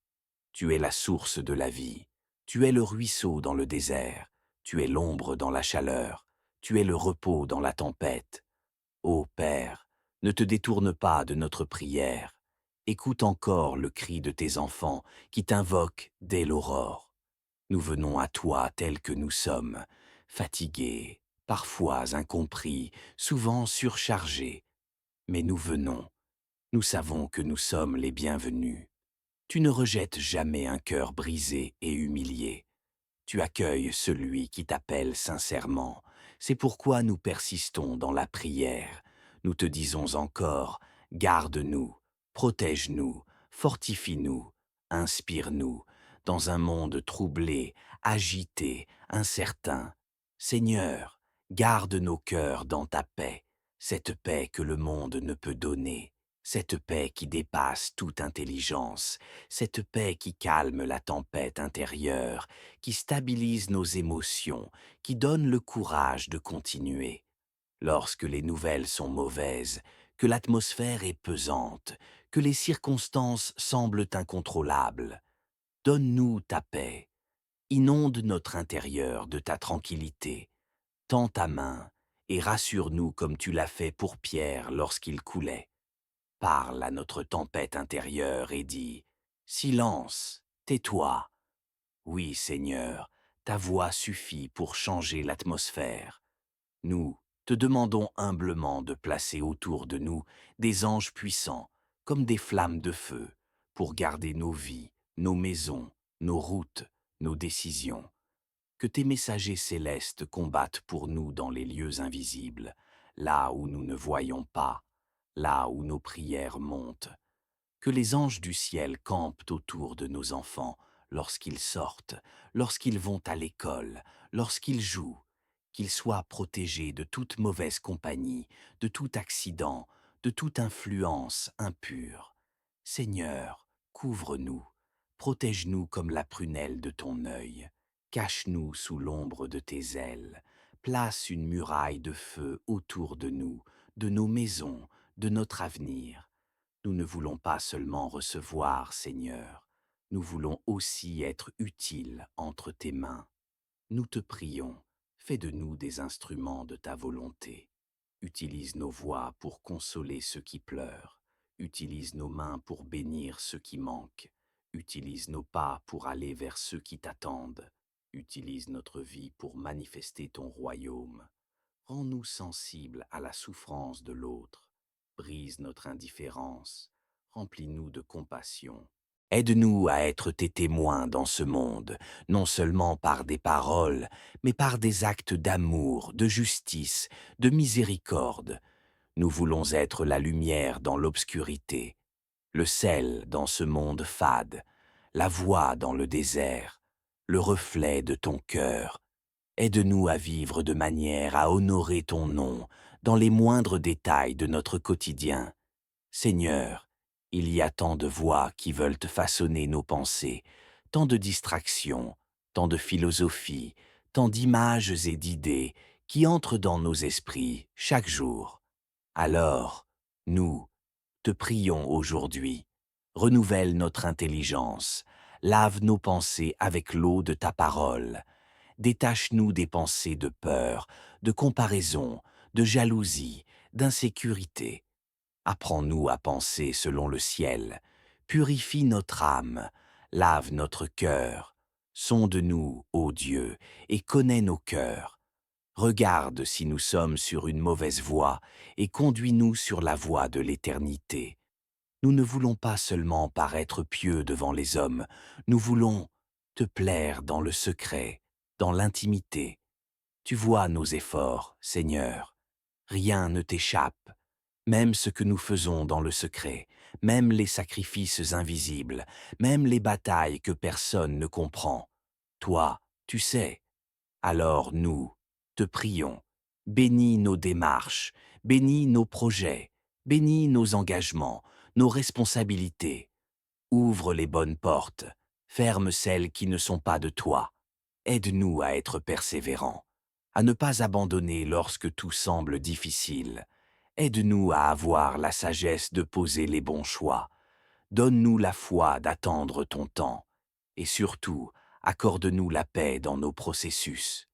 Tu es la source de la vie. Tu es le ruisseau dans le désert. Tu es l'ombre dans la chaleur. Tu es le repos dans la tempête. Ô Père, ne te détourne pas de notre prière. Écoute encore le cri de tes enfants qui t'invoquent dès l'aurore. Nous venons à toi tels que nous sommes, fatigués, parfois incompris, souvent surchargés. Mais nous venons, nous savons que nous sommes les bienvenus. Tu ne rejettes jamais un cœur brisé et humilié. Tu accueilles celui qui t'appelle sincèrement. C'est pourquoi nous persistons dans la prière. Nous te disons encore, garde-nous, protège-nous, fortifie-nous, inspire-nous, dans un monde troublé, agité, incertain. Seigneur, garde nos cœurs dans ta paix, cette paix que le monde ne peut donner, cette paix qui dépasse toute intelligence, cette paix qui calme la tempête intérieure, qui stabilise nos émotions, qui donne le courage de continuer. Lorsque les nouvelles sont mauvaises, que l'atmosphère est pesante, que les circonstances semblent incontrôlables, donne-nous ta paix, inonde notre intérieur de ta tranquillité, tends ta main et rassure-nous comme tu l'as fait pour Pierre lorsqu'il coulait. Parle à notre tempête intérieure et dis « Silence, tais-toi ». Oui, Seigneur, ta voix suffit pour changer l'atmosphère. Nous te demandons humblement de placer autour de nous des anges puissants, comme des flammes de feu, pour garder nos vies, nos maisons, nos routes, nos décisions. Que tes messagers célestes combattent pour nous dans les lieux invisibles, là où nous ne voyons pas, là où nos prières montent. Que les anges du ciel campent autour de nos enfants lorsqu'ils sortent, lorsqu'ils vont à l'école, lorsqu'ils jouent. qu'il soit protégé de toute mauvaise compagnie, de tout accident, de toute influence impure. Seigneur, couvre-nous, protège-nous comme la prunelle de ton œil, cache-nous sous l'ombre de tes ailes, place une muraille de feu autour de nos maisons, de notre avenir. Nous ne voulons pas seulement recevoir, Seigneur, nous voulons aussi être utiles entre tes mains. Nous te prions, fais de nous des instruments de ta volonté. Utilise nos voix pour consoler ceux qui pleurent. Utilise nos mains pour bénir ceux qui manquent. Utilise nos pas pour aller vers ceux qui t'attendent. Utilise notre vie pour manifester ton royaume. Rends-nous sensibles à la souffrance de l'autre. Brise notre indifférence. Remplis-nous de compassion. Aide-nous à être tes témoins dans ce monde, non seulement par des paroles, mais par des actes d'amour, de justice, de miséricorde. Nous voulons être la lumière dans l'obscurité, le sel dans ce monde fade, la voix dans le désert, le reflet de ton cœur. Aide-nous à vivre de manière à honorer ton nom dans les moindres détails de notre quotidien. Seigneur, il y a tant de voix qui veulent façonner nos pensées, tant de distractions, tant de philosophies, tant d'images et d'idées qui entrent dans nos esprits chaque jour. Alors, nous, te prions aujourd'hui, renouvelle notre intelligence, lave nos pensées avec l'eau de ta parole, détache-nous des pensées de peur, de comparaison, de jalousie, d'insécurité. Apprends-nous à penser selon le ciel, purifie notre âme, lave notre cœur, sonde-nous, ô Dieu, et connais nos cœurs. Regarde si nous sommes sur une mauvaise voie et conduis-nous sur la voie de l'éternité. Nous ne voulons pas seulement paraître pieux devant les hommes, nous voulons te plaire dans le secret, dans l'intimité. Tu vois nos efforts, Seigneur. Rien ne t'échappe. Même ce que nous faisons dans le secret, même les sacrifices invisibles, même les batailles que personne ne comprend. Toi, tu sais. Alors nous, te prions, bénis nos démarches, bénis nos projets, bénis nos engagements, nos responsabilités. Ouvre les bonnes portes, ferme celles qui ne sont pas de toi. Aide-nous à être persévérants, à ne pas abandonner lorsque tout semble difficile. Aide-nous à avoir la sagesse de poser les bons choix. Donne-nous la foi d'attendre ton temps. Et surtout, accorde-nous la paix dans nos processus.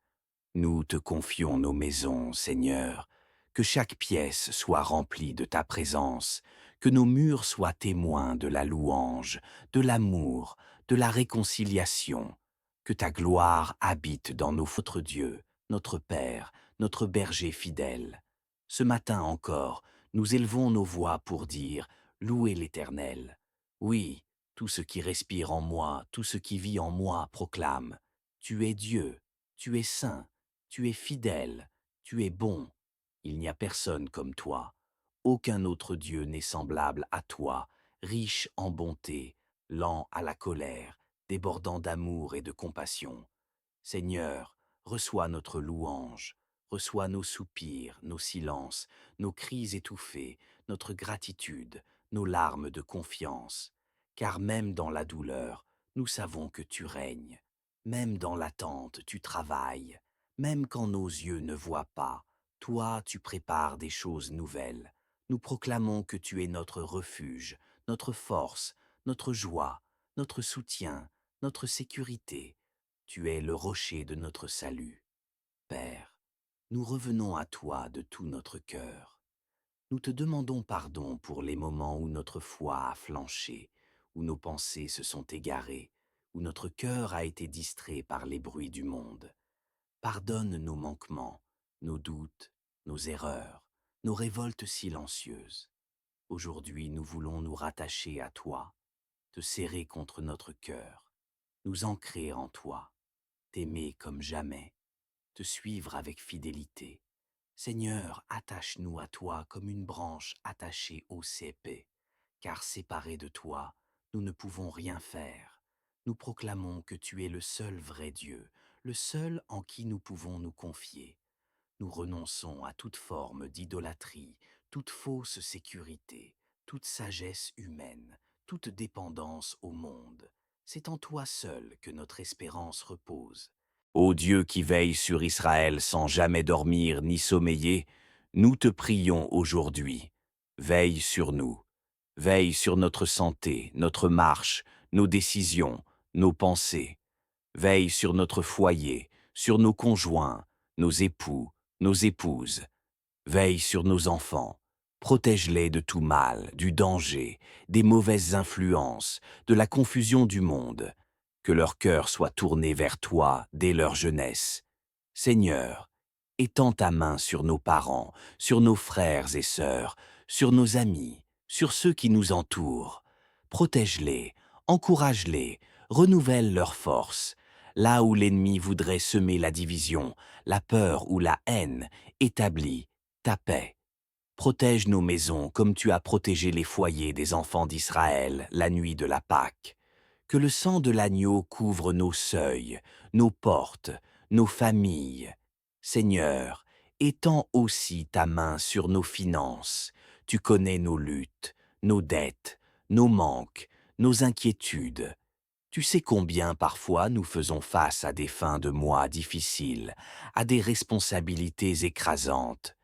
Nous te confions nos maisons, Seigneur, que chaque pièce soit remplie de ta présence, que nos murs soient témoins de la louange, de l'amour, de la réconciliation, que ta gloire habite dans notre Dieu, notre Père, notre berger fidèle. Ce matin encore, nous élevons nos voix pour dire « Louez l'Éternel ». Oui, tout ce qui respire en moi, tout ce qui vit en moi proclame « Tu es Dieu, tu es saint ». Tu es fidèle, tu es bon, il n'y a personne comme toi. Aucun autre Dieu n'est semblable à toi, riche en bonté, lent à la colère, débordant d'amour et de compassion. Seigneur, reçois notre louange, reçois nos soupirs, nos silences, nos cris étouffés, notre gratitude, nos larmes de confiance. Car même dans la douleur, nous savons que tu règnes. Même dans l'attente, tu travailles. Même quand nos yeux ne voient pas, toi, tu prépares des choses nouvelles. Nous proclamons que tu es notre refuge, notre force, notre joie, notre soutien, notre sécurité. Tu es le rocher de notre salut. Père, nous revenons à toi de tout notre cœur. Nous te demandons pardon pour les moments où notre foi a flanché, où nos pensées se sont égarées, où notre cœur a été distrait par les bruits du monde. Pardonne nos manquements, nos doutes, nos erreurs, nos révoltes silencieuses. Aujourd'hui, nous voulons nous rattacher à toi, te serrer contre notre cœur, nous ancrer en toi, t'aimer comme jamais, te suivre avec fidélité. Seigneur, attache-nous à toi comme une branche attachée au cépé, car séparés de toi, nous ne pouvons rien faire. Nous proclamons que tu es le seul vrai Dieu, le seul en qui nous pouvons nous confier. Nous renonçons à toute forme d'idolâtrie, toute fausse sécurité, toute sagesse humaine, toute dépendance au monde. C'est en toi seul que notre espérance repose. Ô Dieu qui veille sur Israël sans jamais dormir ni sommeiller, nous te prions aujourd'hui. Veille sur nous. Veille sur notre santé, notre marche, nos décisions, nos pensées. Veille sur notre foyer, sur nos conjoints, nos époux, nos épouses. Veille sur nos enfants. Protège-les de tout mal, du danger, des mauvaises influences, de la confusion du monde. Que leur cœur soit tourné vers toi dès leur jeunesse. Seigneur, étends ta main sur nos parents, sur nos frères et sœurs, sur nos amis, sur ceux qui nous entourent. Protège-les, encourage-les, renouvelle leurs forces. Là où l'ennemi voudrait semer la division, la peur ou la haine, établis ta paix. Protège nos maisons comme tu as protégé les foyers des enfants d'Israël la nuit de la Pâque. Que le sang de l'agneau couvre nos seuils, nos portes, nos familles. Seigneur, étends aussi ta main sur nos finances. Tu connais nos luttes, nos dettes, nos manques, nos inquiétudes. Tu sais combien parfois nous faisons face à des fins de mois difficiles, à des responsabilités écrasantes.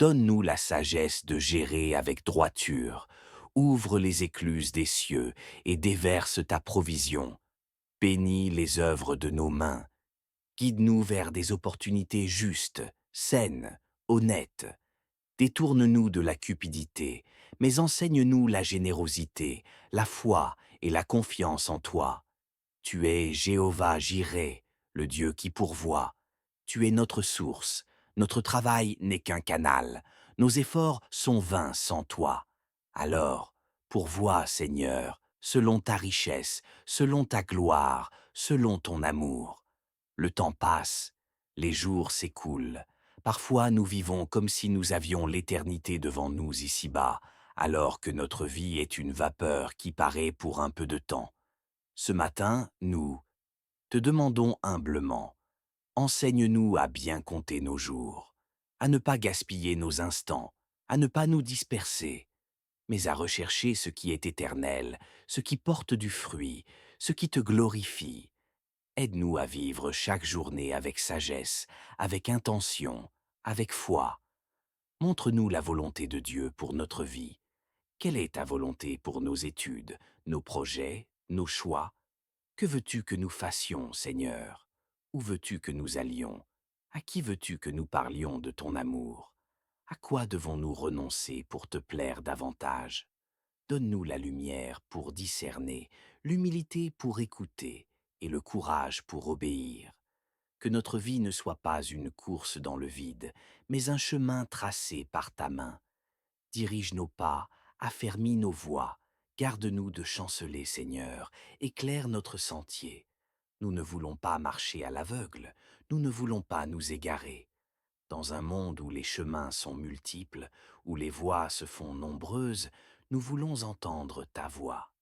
Donne-nous la sagesse de gérer avec droiture. Ouvre les écluses des cieux et déverse ta provision. Bénis les œuvres de nos mains. Guide-nous vers des opportunités justes, saines, honnêtes. Détourne-nous de la cupidité, mais enseigne-nous la générosité, la foi et la confiance en toi. Tu es Jéhovah Jireh, le Dieu qui pourvoit. Tu es notre source. Notre travail n'est qu'un canal. Nos efforts sont vains sans toi. Alors, pourvois, Seigneur, selon ta richesse, selon ta gloire, selon ton amour. Le temps passe, les jours s'écoulent. Parfois nous vivons comme si nous avions l'éternité devant nous ici-bas, alors que notre vie est une vapeur qui paraît pour un peu de temps. Ce matin, nous te demandons humblement, enseigne-nous à bien compter nos jours, à ne pas gaspiller nos instants, à ne pas nous disperser, mais à rechercher ce qui est éternel, ce qui porte du fruit, ce qui te glorifie. Aide-nous à vivre chaque journée avec sagesse, avec intention, avec foi. Montre-nous la volonté de Dieu pour notre vie. Quelle est ta volonté pour nos études, nos projets, nos choix? Que veux-tu que nous fassions, Seigneur? Où veux-tu que nous allions? À qui veux-tu que nous parlions de ton amour? À quoi devons-nous renoncer pour te plaire davantage? Donne-nous la lumière pour discerner, l'humilité pour écouter et le courage pour obéir. Que notre vie ne soit pas une course dans le vide, mais un chemin tracé par ta main. Dirige nos pas, affermis nos voies, garde-nous de chanceler, Seigneur, éclaire notre sentier. Nous ne voulons pas marcher à l'aveugle, nous ne voulons pas nous égarer. Dans un monde où les chemins sont multiples, où les voies se font nombreuses, nous voulons entendre ta voix.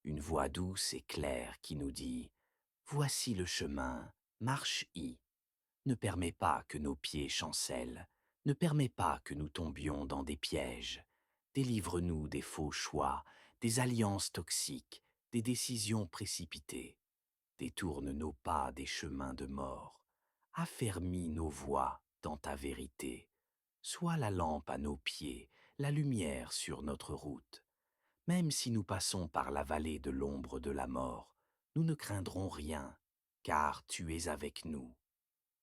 Une voix douce et claire qui nous dit « Voici le chemin, marche-y ». Ne permets pas que nos pieds chancellent, ne permets pas que nous tombions dans des pièges. Délivre-nous des faux choix, des alliances toxiques, des décisions précipitées. Détourne nos pas des chemins de mort. Affermis nos voies dans ta vérité. Sois la lampe à nos pieds, la lumière sur notre route. Même si nous passons par la vallée de l'ombre de la mort, nous ne craindrons rien, car tu es avec nous.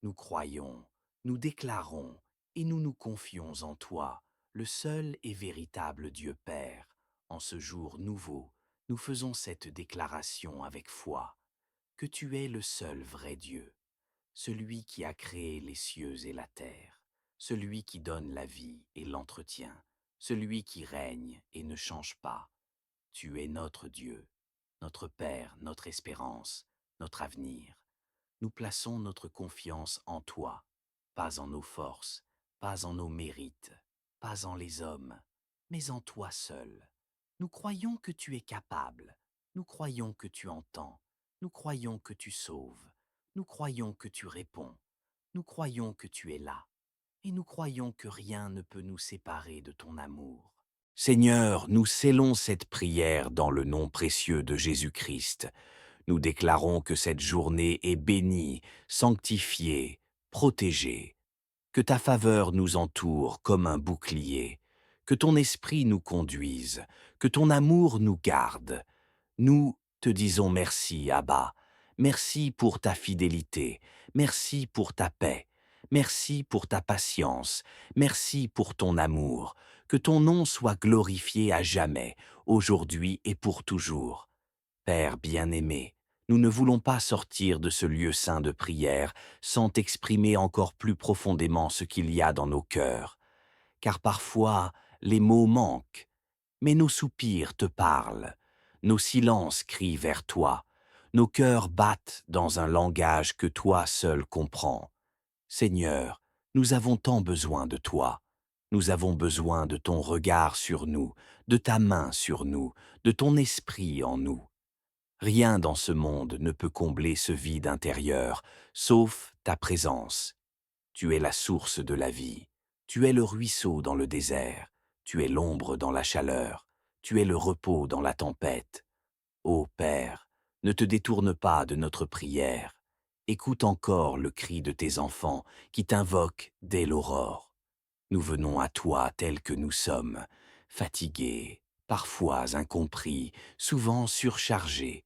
Nous croyons, nous déclarons et nous nous confions en toi, le seul et véritable Dieu Père. En ce jour nouveau, nous faisons cette déclaration avec foi, que tu es le seul vrai Dieu, celui qui a créé les cieux et la terre, celui qui donne la vie et l'entretient, celui qui règne et ne change pas. Tu es notre Dieu, notre Père, notre espérance, notre avenir. Nous plaçons notre confiance en toi, pas en nos forces, pas en nos mérites, pas en les hommes, mais en toi seul. Nous croyons que tu es capable, nous croyons que tu entends, nous croyons que tu sauves, nous croyons que tu réponds, nous croyons que tu es là. et nous croyons que rien ne peut nous séparer de ton amour. Seigneur, nous scellons cette prière dans le nom précieux de Jésus-Christ. Nous déclarons que cette journée est bénie, sanctifiée, protégée, que ta faveur nous entoure comme un bouclier, que ton esprit nous conduise, que ton amour nous garde. Nous te disons merci, Abba. Merci pour ta fidélité. Merci pour ta paix. Merci pour ta patience. Merci pour ton amour. Que ton nom soit glorifié à jamais, aujourd'hui et pour toujours. Père bien-aimé, nous ne voulons pas sortir de ce lieu saint de prière sans t'exprimer encore plus profondément ce qu'il y a dans nos cœurs. Car parfois, les mots manquent, mais nos soupirs te parlent, nos silences crient vers toi, nos cœurs battent dans un langage que toi seul comprends. Seigneur, nous avons tant besoin de toi. Nous avons besoin de ton regard sur nous, de ta main sur nous, de ton esprit en nous. Rien dans ce monde ne peut combler ce vide intérieur, sauf ta présence. Tu es la source de la vie. Tu es le ruisseau dans le désert. Tu es l'ombre dans la chaleur. Tu es le repos dans la tempête. Ô Père, ne te détourne pas de notre prière. Écoute encore le cri de tes enfants qui t'invoquent dès l'aurore. Nous venons à toi tels que nous sommes, fatigués, parfois incompris, souvent surchargés.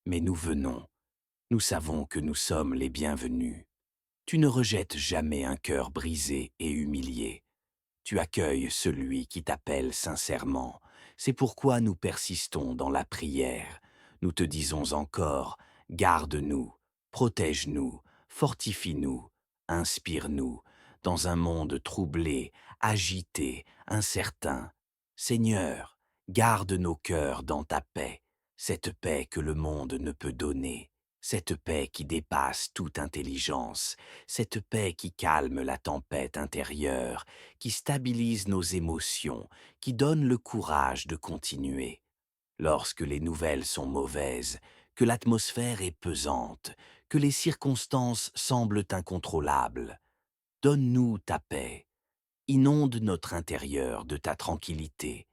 Mais nous venons. Nous savons que nous sommes les bienvenus. Tu ne rejettes jamais un cœur brisé et humilié. Tu accueilles celui qui t'appelle sincèrement. C'est pourquoi nous persistons dans la prière. Nous te disons encore, garde-nous, protège-nous, fortifie-nous, inspire-nous, dans un monde troublé, agité, incertain. Seigneur, garde nos cœurs dans ta paix, cette paix que le monde ne peut donner, cette paix qui dépasse toute intelligence, cette paix qui calme la tempête intérieure, qui stabilise nos émotions, qui donne le courage de continuer. Lorsque les nouvelles sont mauvaises, que l'atmosphère est pesante, que les circonstances semblent incontrôlables, donne-nous ta paix, inonde notre intérieur de ta tranquillité,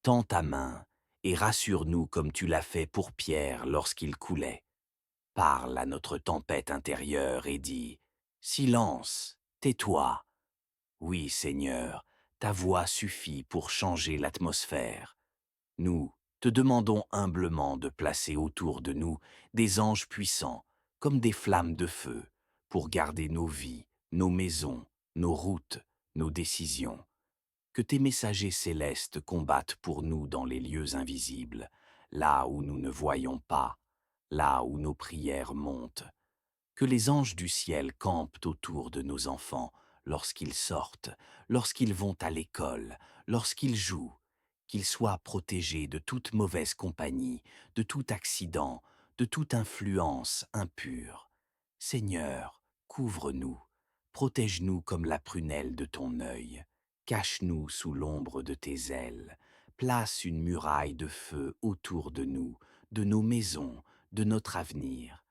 tends ta main et rassure-nous comme tu l'as fait pour Pierre lorsqu'il coulait. Parle à notre tempête intérieure et dis « Silence, tais-toi ». Oui, Seigneur, ta voix suffit pour changer l'atmosphère. Nous te demandons humblement de placer autour de nous des anges puissants, comme des flammes de feu, pour garder nos vies, nos maisons, nos routes, nos décisions. Que tes messagers célestes combattent pour nous dans les lieux invisibles, là où nous ne voyons pas, là où nos prières montent. Que les anges du ciel campent autour de nos enfants lorsqu'ils sortent, lorsqu'ils vont à l'école, lorsqu'ils jouent, qu'ils soient protégés de toute mauvaise compagnie, de tout accident, de toute influence impure. Seigneur, couvre-nous, protège-nous comme la prunelle de ton œil, cache-nous sous l'ombre de tes ailes, place une muraille de feu autour de nous, de nos maisons, de notre avenir.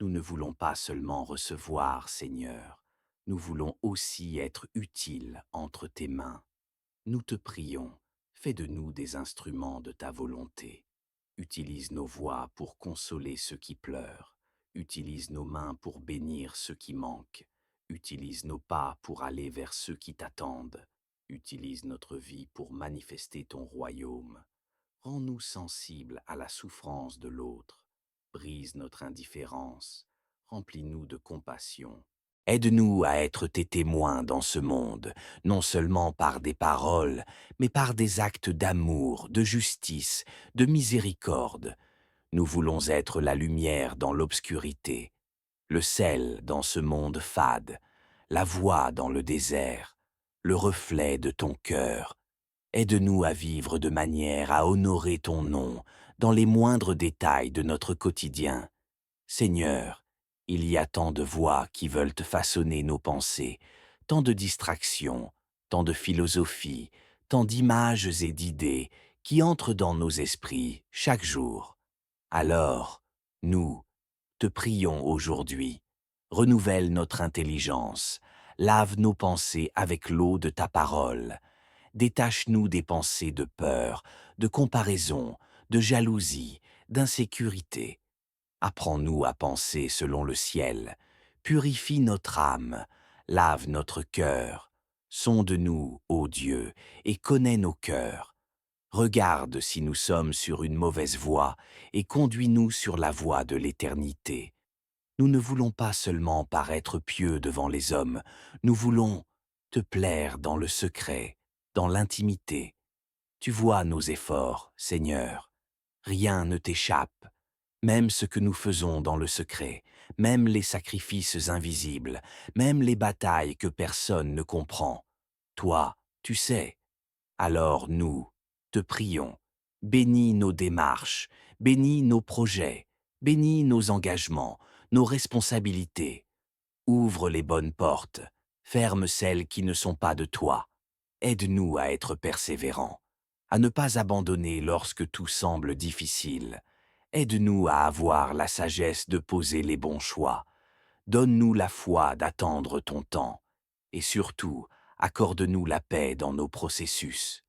Nous ne voulons pas seulement recevoir, Seigneur, nous voulons aussi être utiles entre tes mains. Nous te prions, fais de nous des instruments de ta volonté. Utilise nos voix pour consoler ceux qui pleurent. Utilise nos mains pour bénir ceux qui manquent. Utilise nos pas pour aller vers ceux qui t'attendent. Utilise notre vie pour manifester ton royaume. Rends-nous sensibles à la souffrance de l'autre. Brise notre indifférence. Remplis-nous de compassion. Aide-nous à être tes témoins dans ce monde, non seulement par des paroles, mais par des actes d'amour, de justice, de miséricorde. Nous voulons être la lumière dans l'obscurité, le sel dans ce monde fade, la voix dans le désert, le reflet de ton cœur. Aide-nous à vivre de manière à honorer ton nom dans les moindres détails de notre quotidien. Seigneur, il y a tant de voix qui veulent façonner nos pensées, tant de distractions, tant de philosophies, tant d'images et d'idées qui entrent dans nos esprits chaque jour. Alors, nous te prions aujourd'hui, renouvelle notre intelligence, lave nos pensées avec l'eau de ta parole. Détache-nous des pensées de peur, de comparaison, de jalousie, d'insécurité. Apprends-nous à penser selon le ciel. Purifie notre âme, lave notre cœur. Sonde-nous, ô Dieu, et connais nos cœurs. Regarde si nous sommes sur une mauvaise voie et conduis-nous sur la voie de l'éternité. Nous ne voulons pas seulement paraître pieux devant les hommes, nous voulons te plaire dans le secret, dans l'intimité. Tu vois nos efforts, Seigneur. Rien ne t'échappe, même ce que nous faisons dans le secret, même les sacrifices invisibles, même les batailles que personne ne comprend. Toi, tu sais. Alors nous, te prions, bénis nos démarches, bénis nos projets, bénis nos engagements, nos responsabilités. Ouvre les bonnes portes, ferme celles qui ne sont pas de toi. Aide-nous à être persévérants, à ne pas abandonner lorsque tout semble difficile. Aide-nous à avoir la sagesse de poser les bons choix. Donne-nous la foi d'attendre ton temps. Et surtout, accorde-nous la paix dans nos processus.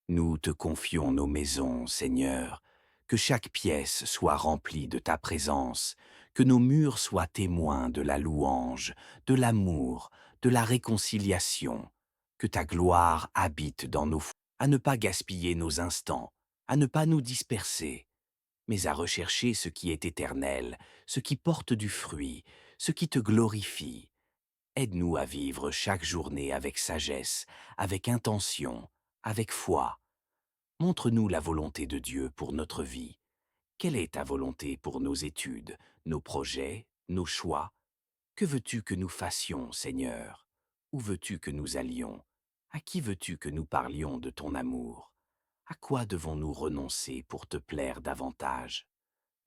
Nous te confions nos maisons, Seigneur, que chaque pièce soit remplie de ta présence, que nos murs soient témoins de la louange, de l'amour, de la réconciliation, que ta gloire habite dans nos foyers, à ne pas gaspiller nos instants, à ne pas nous disperser, mais à rechercher ce qui est éternel, ce qui porte du fruit, ce qui te glorifie. Aide-nous à vivre chaque journée avec sagesse, avec intention, avec foi. Montre-nous la volonté de Dieu pour notre vie. Quelle est ta volonté pour nos études, nos projets, nos choix? Que veux-tu que nous fassions, Seigneur? Où veux-tu que nous allions? À qui veux-tu que nous parlions de ton amour? À quoi devons-nous renoncer pour te plaire davantage?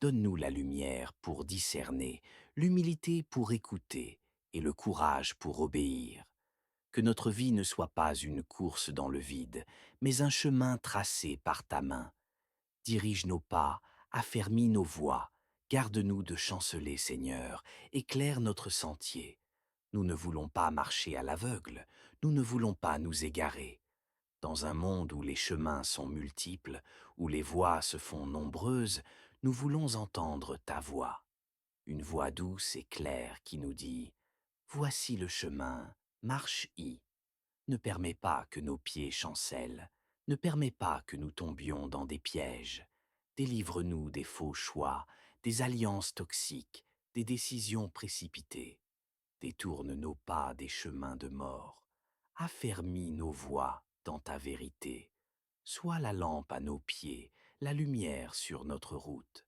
Donne-nous la lumière pour discerner, l'humilité pour écouter et le courage pour obéir. Que notre vie ne soit pas une course dans le vide, mais un chemin tracé par ta main. Dirige nos pas, affermis nos voies, garde-nous de chanceler, Seigneur, éclaire notre sentier. Nous ne voulons pas marcher à l'aveugle, nous ne voulons pas nous égarer. Dans un monde où les chemins sont multiples, où les voies se font nombreuses, nous voulons entendre ta voix. Une voix douce et claire qui nous dit « Voici le chemin, marche-y ». Ne permets pas que nos pieds chancellent, ne permets pas que nous tombions dans des pièges. Délivre-nous des faux choix, des alliances toxiques, des décisions précipitées. Détourne nos pas des chemins de mort. Affermis nos voies dans ta vérité. Sois la lampe à nos pieds, la lumière sur notre route.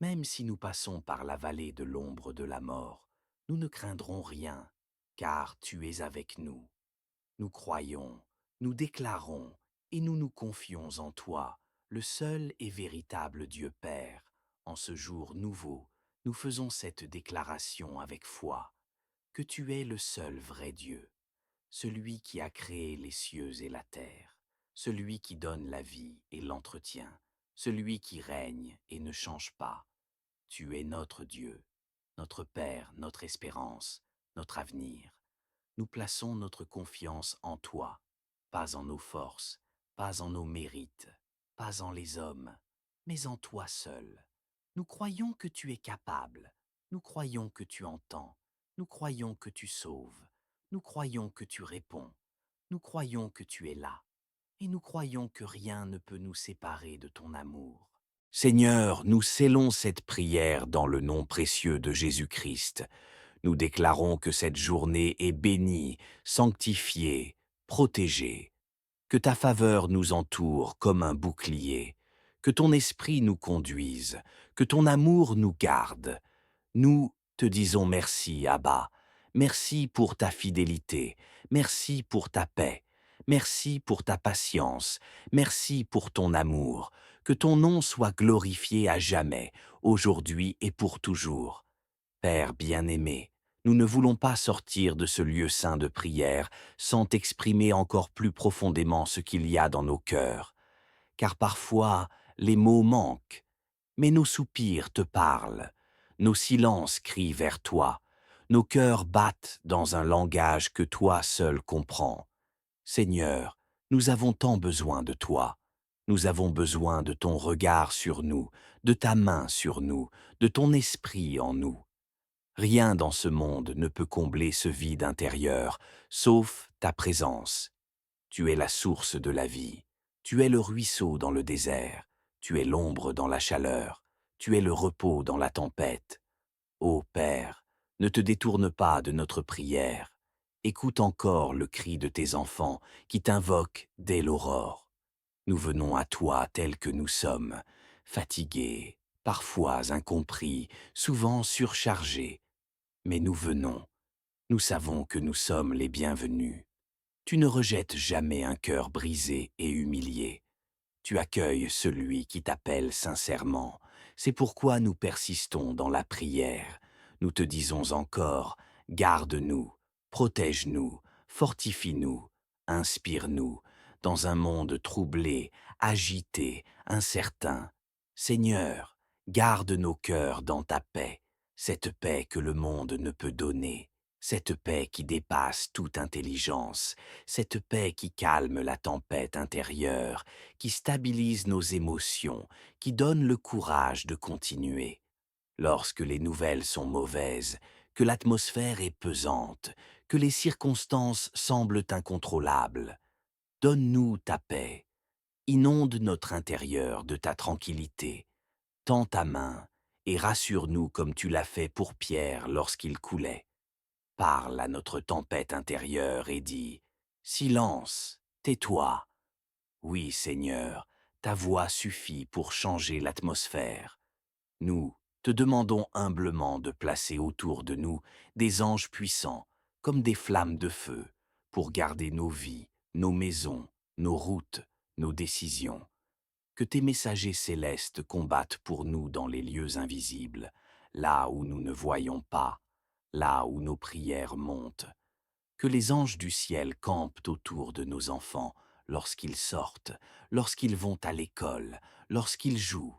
Même si nous passons par la vallée de l'ombre de la mort, nous ne craindrons rien, car tu es avec nous. Nous croyons, nous déclarons et nous nous confions en toi, le seul et véritable Dieu Père. En ce jour nouveau, nous faisons cette déclaration avec foi, que tu es le seul vrai Dieu, celui qui a créé les cieux et la terre, celui qui donne la vie et l'entretient, celui qui règne et ne change pas. Tu es notre Dieu, notre Père, notre espérance, notre avenir. Nous plaçons notre confiance en toi, pas en nos forces, pas en nos mérites, pas en les hommes, mais en toi seul. Nous croyons que tu es capable, nous croyons que tu entends, nous croyons que tu sauves, nous croyons que tu réponds, nous croyons que tu es là, et nous croyons que rien ne peut nous séparer de ton amour. Seigneur, nous scellons cette prière dans le nom précieux de Jésus-Christ. Nous déclarons que cette journée est bénie, sanctifiée, protégée, que ta faveur nous entoure comme un bouclier, que ton esprit nous conduise, que ton amour nous garde. Nous te disons merci, Abba, merci pour ta fidélité, merci pour ta paix, merci pour ta patience, merci pour ton amour, que ton nom soit glorifié à jamais, aujourd'hui et pour toujours. Père bien-aimé, nous ne voulons pas sortir de ce lieu saint de prière sans t'exprimer encore plus profondément ce qu'il y a dans nos cœurs, car parfois les mots manquent, mais nos soupirs te parlent, nos silences crient vers toi, Nos cœurs battent dans un langage que toi seul comprends. Seigneur, nous avons tant besoin de toi. Nous avons besoin de ton regard sur nous, de ta main sur nous, de ton esprit en nous. Rien dans ce monde ne peut combler ce vide intérieur, sauf ta présence. Tu es la source de la vie. Tu es le ruisseau dans le désert. Tu es l'ombre dans la chaleur. Tu es le repos dans la tempête. Ô Père, ne te détourne pas de notre prière. Écoute encore le cri de tes enfants qui t'invoquent dès l'aurore. Nous venons à toi tels que nous sommes, fatigués, parfois incompris, souvent surchargés. Mais nous venons, nous savons que nous sommes les bienvenus. Tu ne rejettes jamais un cœur brisé et humilié. Tu accueilles celui qui t'appelle sincèrement. C'est pourquoi nous persistons dans la prière. Nous te disons encore, garde-nous, protège-nous, fortifie-nous, inspire-nous, dans un monde troublé, agité, incertain. Seigneur, garde nos cœurs dans ta paix, cette paix que le monde ne peut donner, cette paix qui dépasse toute intelligence, cette paix qui calme la tempête intérieure, qui stabilise nos émotions, qui donne le courage de continuer. Lorsque les nouvelles sont mauvaises, que l'atmosphère est pesante, que les circonstances semblent incontrôlables, donne-nous ta paix, inonde notre intérieur de ta tranquillité, tends ta main et rassure-nous comme tu l'as fait pour Pierre lorsqu'il coulait. Parle à notre tempête intérieure et dis « Silence, tais-toi ». Oui, Seigneur, ta voix suffit pour changer l'atmosphère. Nous te demandons humblement de placer autour de nous des anges puissants, comme des flammes de feu, pour garder nos vies, nos maisons, nos routes, nos décisions. Que tes messagers célestes combattent pour nous dans les lieux invisibles, là où nous ne voyons pas, là où nos prières montent. Que les anges du ciel campent autour de nos enfants lorsqu'ils sortent, lorsqu'ils vont à l'école, lorsqu'ils jouent,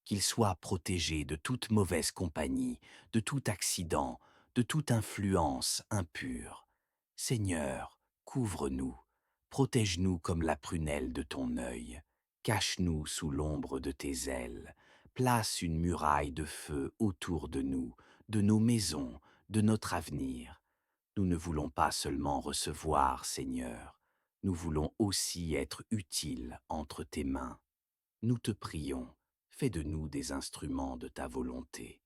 qu'ils soient protégés de toute mauvaise compagnie, de tout accident, de toute influence impure. Seigneur, couvre-nous, protège-nous comme la prunelle de ton œil, cache-nous sous l'ombre de tes ailes, place une muraille de feu autour de nos maisons, de notre avenir. Nous ne voulons pas seulement recevoir, Seigneur, nous voulons aussi être utiles entre tes mains. Nous te prions, fais de nous des instruments de ta volonté.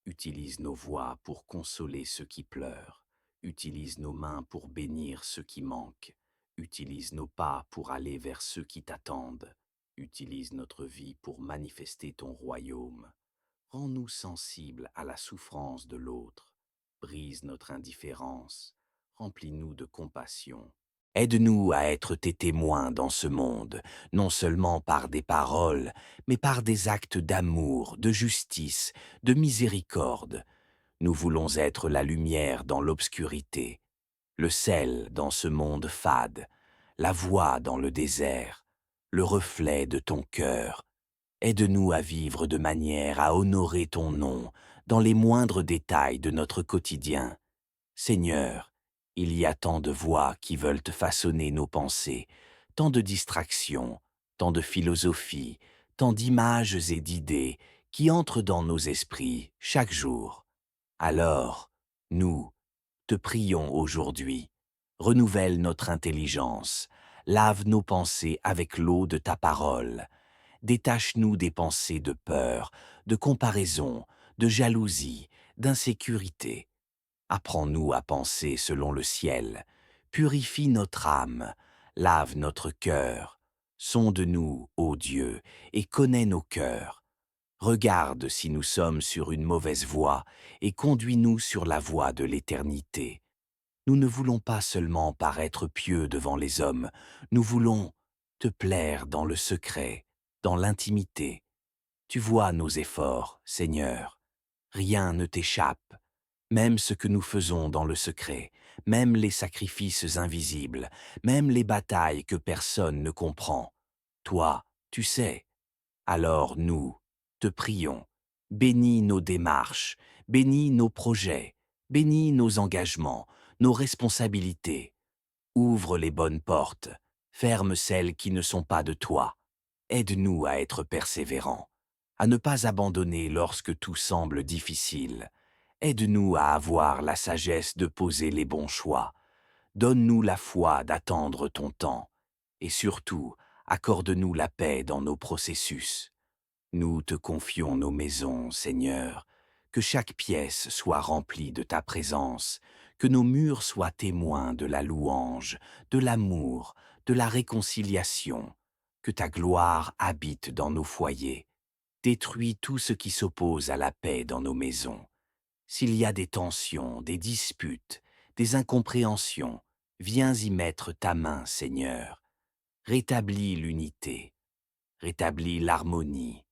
Utilise nos voix pour consoler ceux qui pleurent. Utilise nos mains pour bénir ceux qui manquent. Utilise nos pas pour aller vers ceux qui t'attendent. Utilise notre vie pour manifester ton royaume. Rends-nous sensibles à la souffrance de l'autre. Brise notre indifférence. Remplis-nous de compassion. Aide-nous à être tes témoins dans ce monde, non seulement par des paroles, mais par des actes d'amour, de justice, de miséricorde. Nous voulons être la lumière dans l'obscurité, le sel dans ce monde fade, la voix dans le désert, le reflet de ton cœur. Aide-nous à vivre de manière à honorer ton nom dans les moindres détails de notre quotidien. Seigneur, il y a tant de voix qui veulent façonner nos pensées, tant de distractions, tant de philosophies, tant d'images et d'idées qui entrent dans nos esprits chaque jour. Alors, nous, te prions aujourd'hui, renouvelle notre intelligence, lave nos pensées avec l'eau de ta parole, détache-nous des pensées de peur, de comparaison, de jalousie, d'insécurité. Apprends-nous à penser selon le ciel, purifie notre âme, lave notre cœur, sonde-nous, ô Dieu, et connais nos cœurs. Regarde si nous sommes sur une mauvaise voie et conduis-nous sur la voie de l'éternité. Nous ne voulons pas seulement paraître pieux devant les hommes, nous voulons te plaire dans le secret, dans l'intimité. Tu vois nos efforts, Seigneur. Rien ne t'échappe, même ce que nous faisons dans le secret, même les sacrifices invisibles, même les batailles que personne ne comprend. Toi, tu sais. Alors nous, te prions, bénis nos démarches, bénis nos projets, Bénis nos engagements, nos responsabilités. Ouvre les bonnes portes, ferme celles qui ne sont pas de toi. Aide-nous à être persévérants, à ne pas abandonner lorsque tout semble difficile. Aide-nous à avoir la sagesse de poser les bons choix. Donne-nous la foi d'attendre ton temps. Et surtout, accorde-nous la paix dans nos processus. Nous te confions nos maisons, Seigneur, que chaque pièce soit remplie de ta présence, que nos murs soient témoins de la louange, de l'amour, de la réconciliation, que ta gloire habite dans nos foyers. Détruis tout ce qui s'oppose à la paix dans nos maisons. S'il y a des tensions, des disputes, des incompréhensions, viens y mettre ta main, Seigneur. Rétablis l'unité, rétablis l'harmonie,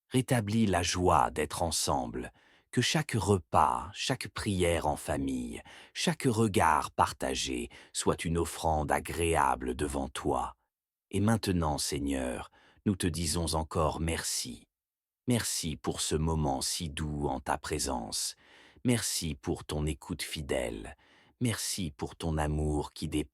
rétablis la joie d'être ensemble, que chaque repas, chaque prière en famille, chaque regard partagé soit une offrande agréable devant toi. Et maintenant, Seigneur, nous te disons encore merci. Merci pour ce moment si doux en ta présence. Merci pour ton écoute fidèle. Merci pour ton amour qui dépasse.